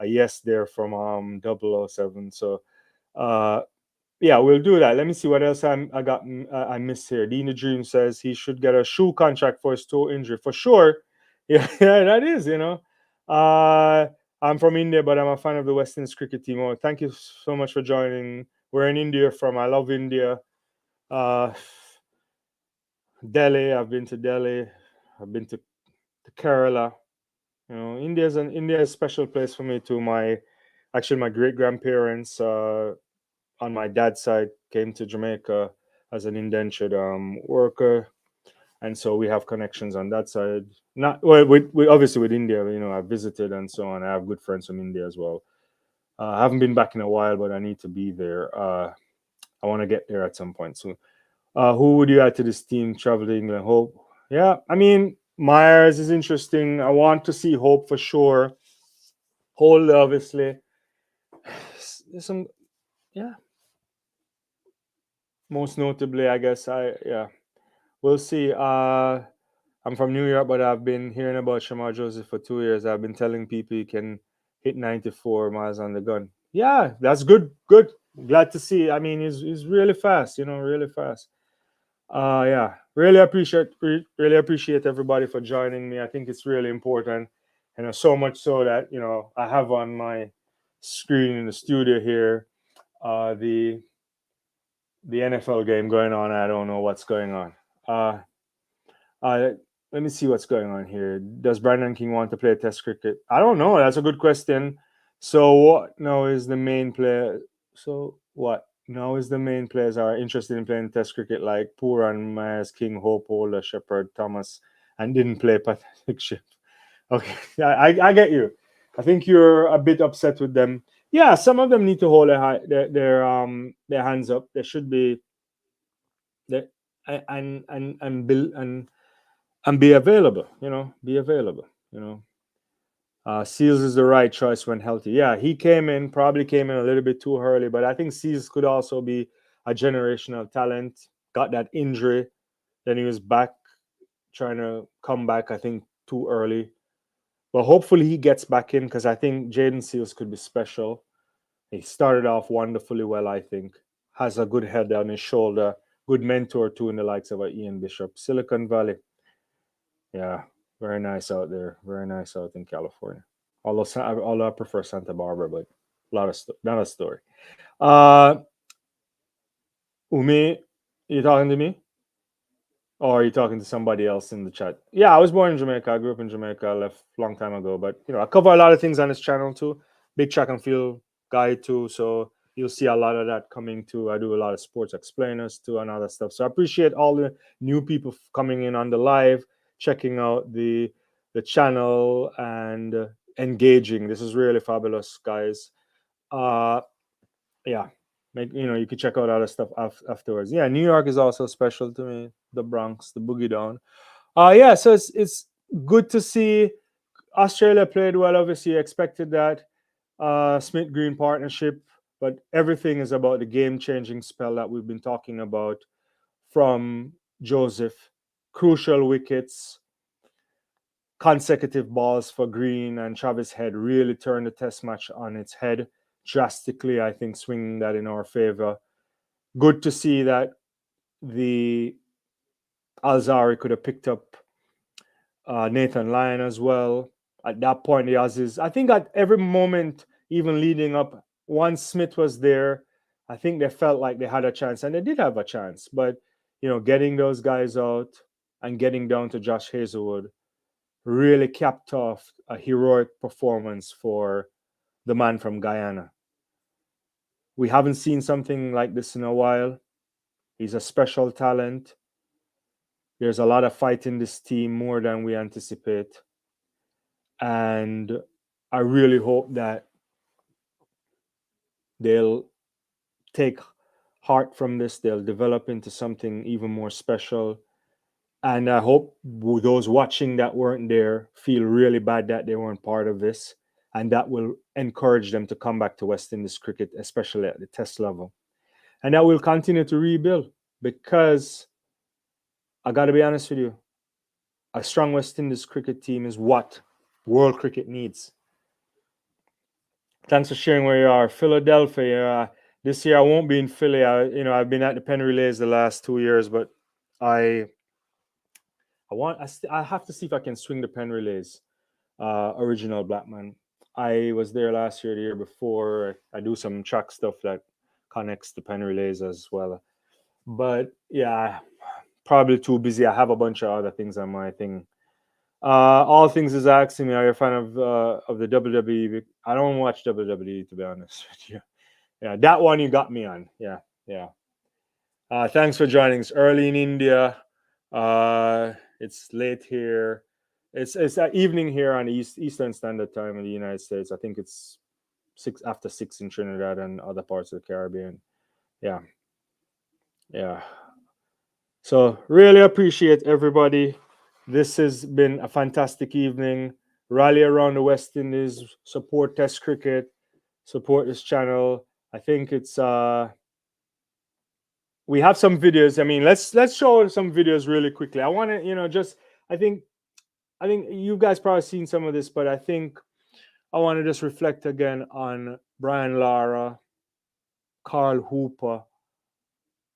a yes there from 007. So yeah, we'll do that. Let me see what else I missed here. Dean the Dream says he should get a shoe contract for his toe injury for sure. Yeah, yeah, that is. I'm from India, but I'm a fan of the West Indies cricket team. Oh, thank you so much for joining. Where in India from? I love India. Delhi. I've been to Delhi. I've been to Kerala. India is a special place for me too. My great grandparents on my dad's side came to Jamaica as an indentured worker, and so we have connections on that side. Not well, we obviously with India, I've visited and so on. I have good friends from India as well. I haven't been back in a while, but I need to be there. I want to get there at some point soon. Who would you add to this team travel to England? Hope. Yeah, I mean, Myers is interesting. I want to see Hope for sure. Hold obviously. There's some, yeah. Most notably, I guess yeah. We'll see. I'm from New York, but I've been hearing about Shamar Joseph for 2 years. I've been telling people he can hit 94 miles on the gun. Yeah, that's good. Good. Glad to see. I mean, he's really fast. Really fast. Yeah, really appreciate everybody for joining me. I think it's really important, so much so that I have on my screen in the studio here the NFL game going on. I don't know what's going on. Uh, uh, Let me see what's going on here. Does Brandon King want to play Test cricket? I don't know. That's a good question. So what now is the main player? So what now is the main players are interested in playing Test cricket like Puran, Myers, King, Hope, Holder, Shepherd, Thomas, and didn't play Patrick Schiff. Okay, I get you. I think you're a bit upset with them. Yeah, some of them need to hold their hands up. They should be they, and be available. Be available. You know, Seals is the right choice when healthy. Yeah, he probably came in a little bit too early, but I think Seals could also be a generational talent. Got that injury, then he was back trying to come back. I think too early, but hopefully he gets back in because I think Jaden Seals could be special. He started off wonderfully well. I think has a good head on his shoulder, good mentor too in the likes of Ian Bishop, Silicon Valley. Yeah, very nice out there. Very nice out in California. Although I prefer Santa Barbara, but not a story. Uh, Umi, you talking to me? Or are you talking to somebody else in the chat? Yeah, I was born in Jamaica. I grew up in Jamaica. I left a long time ago. But, I cover a lot of things on this channel too. Big track and field guy too. So you'll see a lot of that coming too. I do a lot of sports explainers too and other stuff. So I appreciate all the new people coming in on the live, checking out the channel and engaging. This is really fabulous, guys. Uh, yeah, you could check out other stuff afterwards. Yeah, New York is also special to me. The Bronx, the Boogie Down. Yeah, so it's good to see Australia played well. Obviously, expected that Smith Green partnership, but everything is about the game changing spell that we've been talking about from Joseph. Crucial wickets, consecutive balls for Green and Travis Head really turned the test match on its head drastically. I think swinging that in our favor. Good to see that the Alzari could have picked up Nathan Lyon as well. At that point, the Aussies, I think at every moment, even leading up, once Smith was there, I think they felt like they had a chance, and they did have a chance. But, getting those guys out and getting down to Josh Hazelwood really capped off a heroic performance for the man from Guyana. We haven't seen something like this in a while. He's a special talent. There's a lot of fight in this team, more than we anticipate. And I really hope that they'll take heart from this, they'll develop into something even more special. And I hope those watching that weren't there feel really bad that they weren't part of this. And that will encourage them to come back to West Indies cricket, especially at the test level. And that will continue to rebuild because I got to be honest with you, a strong West Indies cricket team is what world cricket needs. Thanks for sharing where you are. Philadelphia. This year I won't be in Philly. I've been at the Penn Relays the last 2 years, but I have to see if I can swing the Penn Relays. Original Blackman. I was there last year, the year before. I do some track stuff that connects the Penn Relays as well. But yeah, probably too busy. I have a bunch of other things on my thing. All things is asking me, are you a fan of the WWE? I don't watch WWE, to be honest with you. Yeah, that one you got me on. Yeah, yeah. Thanks for joining. It's early in India. It's late here. It's evening here on Eastern Standard Time in the United States. I think it's after 6 in Trinidad and other parts of the Caribbean. Yeah, yeah. So really appreciate everybody. This has been a fantastic evening. Rally around the West Indies. Support Test cricket. Support this channel. I think it's we have some videos. I mean, let's show some videos really quickly. I want to, just I think you guys probably seen some of this, but I think I want to just reflect again on Brian Lara, Carl Hooper,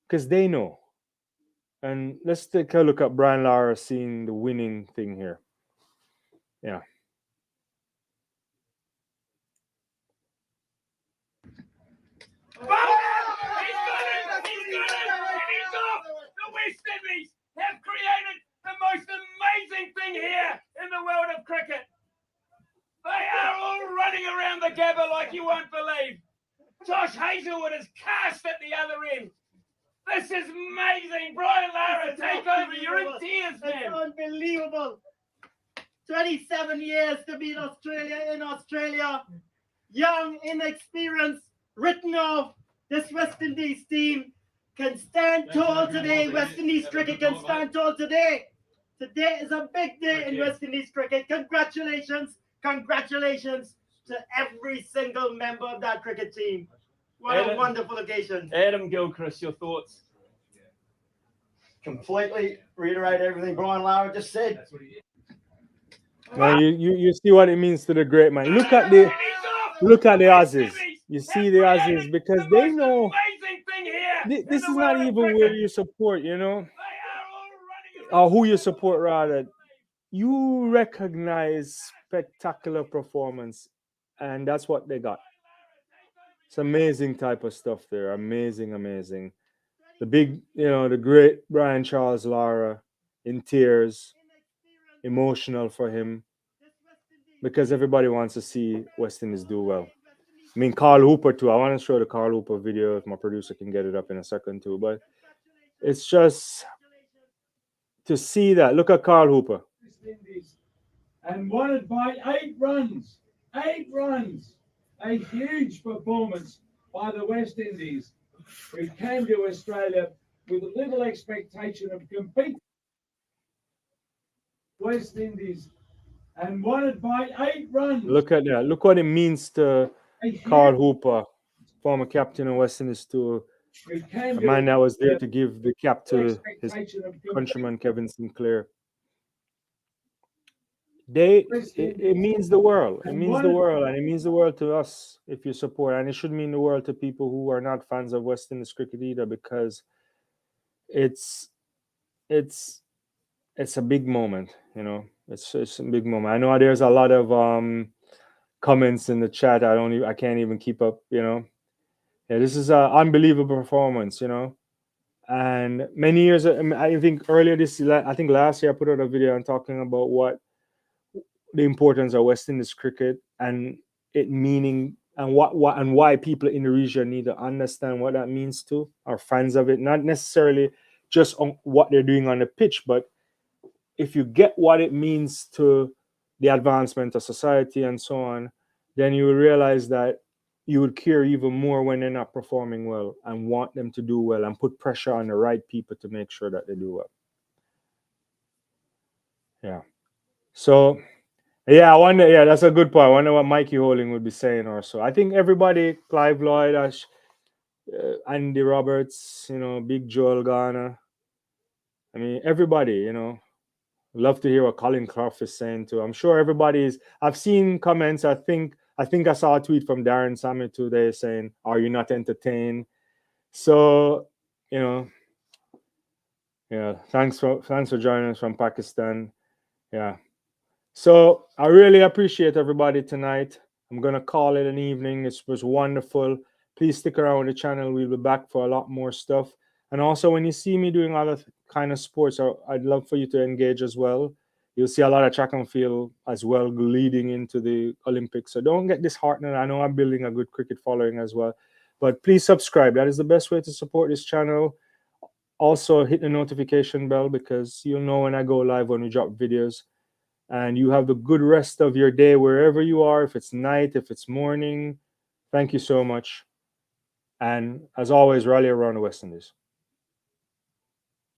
because they know. And let's take a look at Brian Lara seeing the winning thing here. Yeah. The West Indies have created the most amazing thing here in the world of cricket. They are all running around the Gabba like you won't believe. Josh Hazelwood is cast at the other end. This is amazing. Brian Lara, take over. You're in tears, man. It's unbelievable. 27 years to be in Australia. Young, inexperienced, written off. This West Indies team can stand tall today. West Indies cricket can stand tall today. Today is a big day in West Indies cricket. Congratulations. Congratulations to every single member of that cricket team. What a wonderful occasion. Adam Gilchrist, your thoughts? Completely reiterate everything Brian Lara just said. Now you see what it means to the great man. Look at the Aussies. You see the Aussies because they know this is not even where you support, or who you support rather. You recognize spectacular performance, and that's what they got. It's amazing type of stuff there. Amazing. The big, the great Brian Charles Lara in tears, emotional for him, because everybody wants to see West Indies do well. I mean, Carl Hooper too. I want to show the Carl Hooper video if my producer can get it up in a second too. But it's just to see that. Look at Carl Hooper. And won it by 8 runs. 8 runs. A huge performance by the West Indies, who came to Australia with little expectation of competing. West Indies and won it by 8 runs. Look at that. Look what it means to Carl Hooper, former captain of West Indies, to a man that was there to give the cap to his countryman Kevin Sinclair. It means the world. It means the world, and it means the world to us if you support. And it should mean the world to people who are not fans of West Indies cricket either, because it's a big moment. It's a big moment. I know there's a lot of comments in the chat. I can't even keep up. Yeah, this is an unbelievable performance. And many years. I think earlier I think last year I put out a video and talking about what the importance of West Indies cricket and it meaning and what and why people in the region need to understand what that means to our fans of it, not necessarily just on what they're doing on the pitch, but if you get what it means to the advancement of society and so on, then you will realize that you would care even more when they're not performing well and want them to do well and put pressure on the right people to make sure that they do well. Yeah. So yeah, I wonder. Yeah, that's a good point. I wonder what Mikey Holding would be saying also. I think everybody, Clive Lloyd, Andy Roberts, Big Joel Garner. I mean, everybody, love to hear what Colin Clough is saying too. I'm sure everybody's. I've seen comments. I think I saw a tweet from Darren Sammy today saying, "Are you not entertained?" So, yeah. Thanks for joining us from Pakistan. Yeah. So I really appreciate everybody tonight. I'm going to call it an evening. This was wonderful. Please stick around with the channel. We'll be back for a lot more stuff. And also, when you see me doing other kind of sports, I'd love for you to engage as well. You'll see a lot of track and field as well leading into the Olympics. So don't get disheartened. I know I'm building a good cricket following as well. But please subscribe. That is the best way to support this channel. Also, hit the notification bell because you'll know when I go live when we drop videos. And you have a good rest of your day wherever you are, if it's night, if it's morning. Thank you so much. And as always, rally around the West Indies.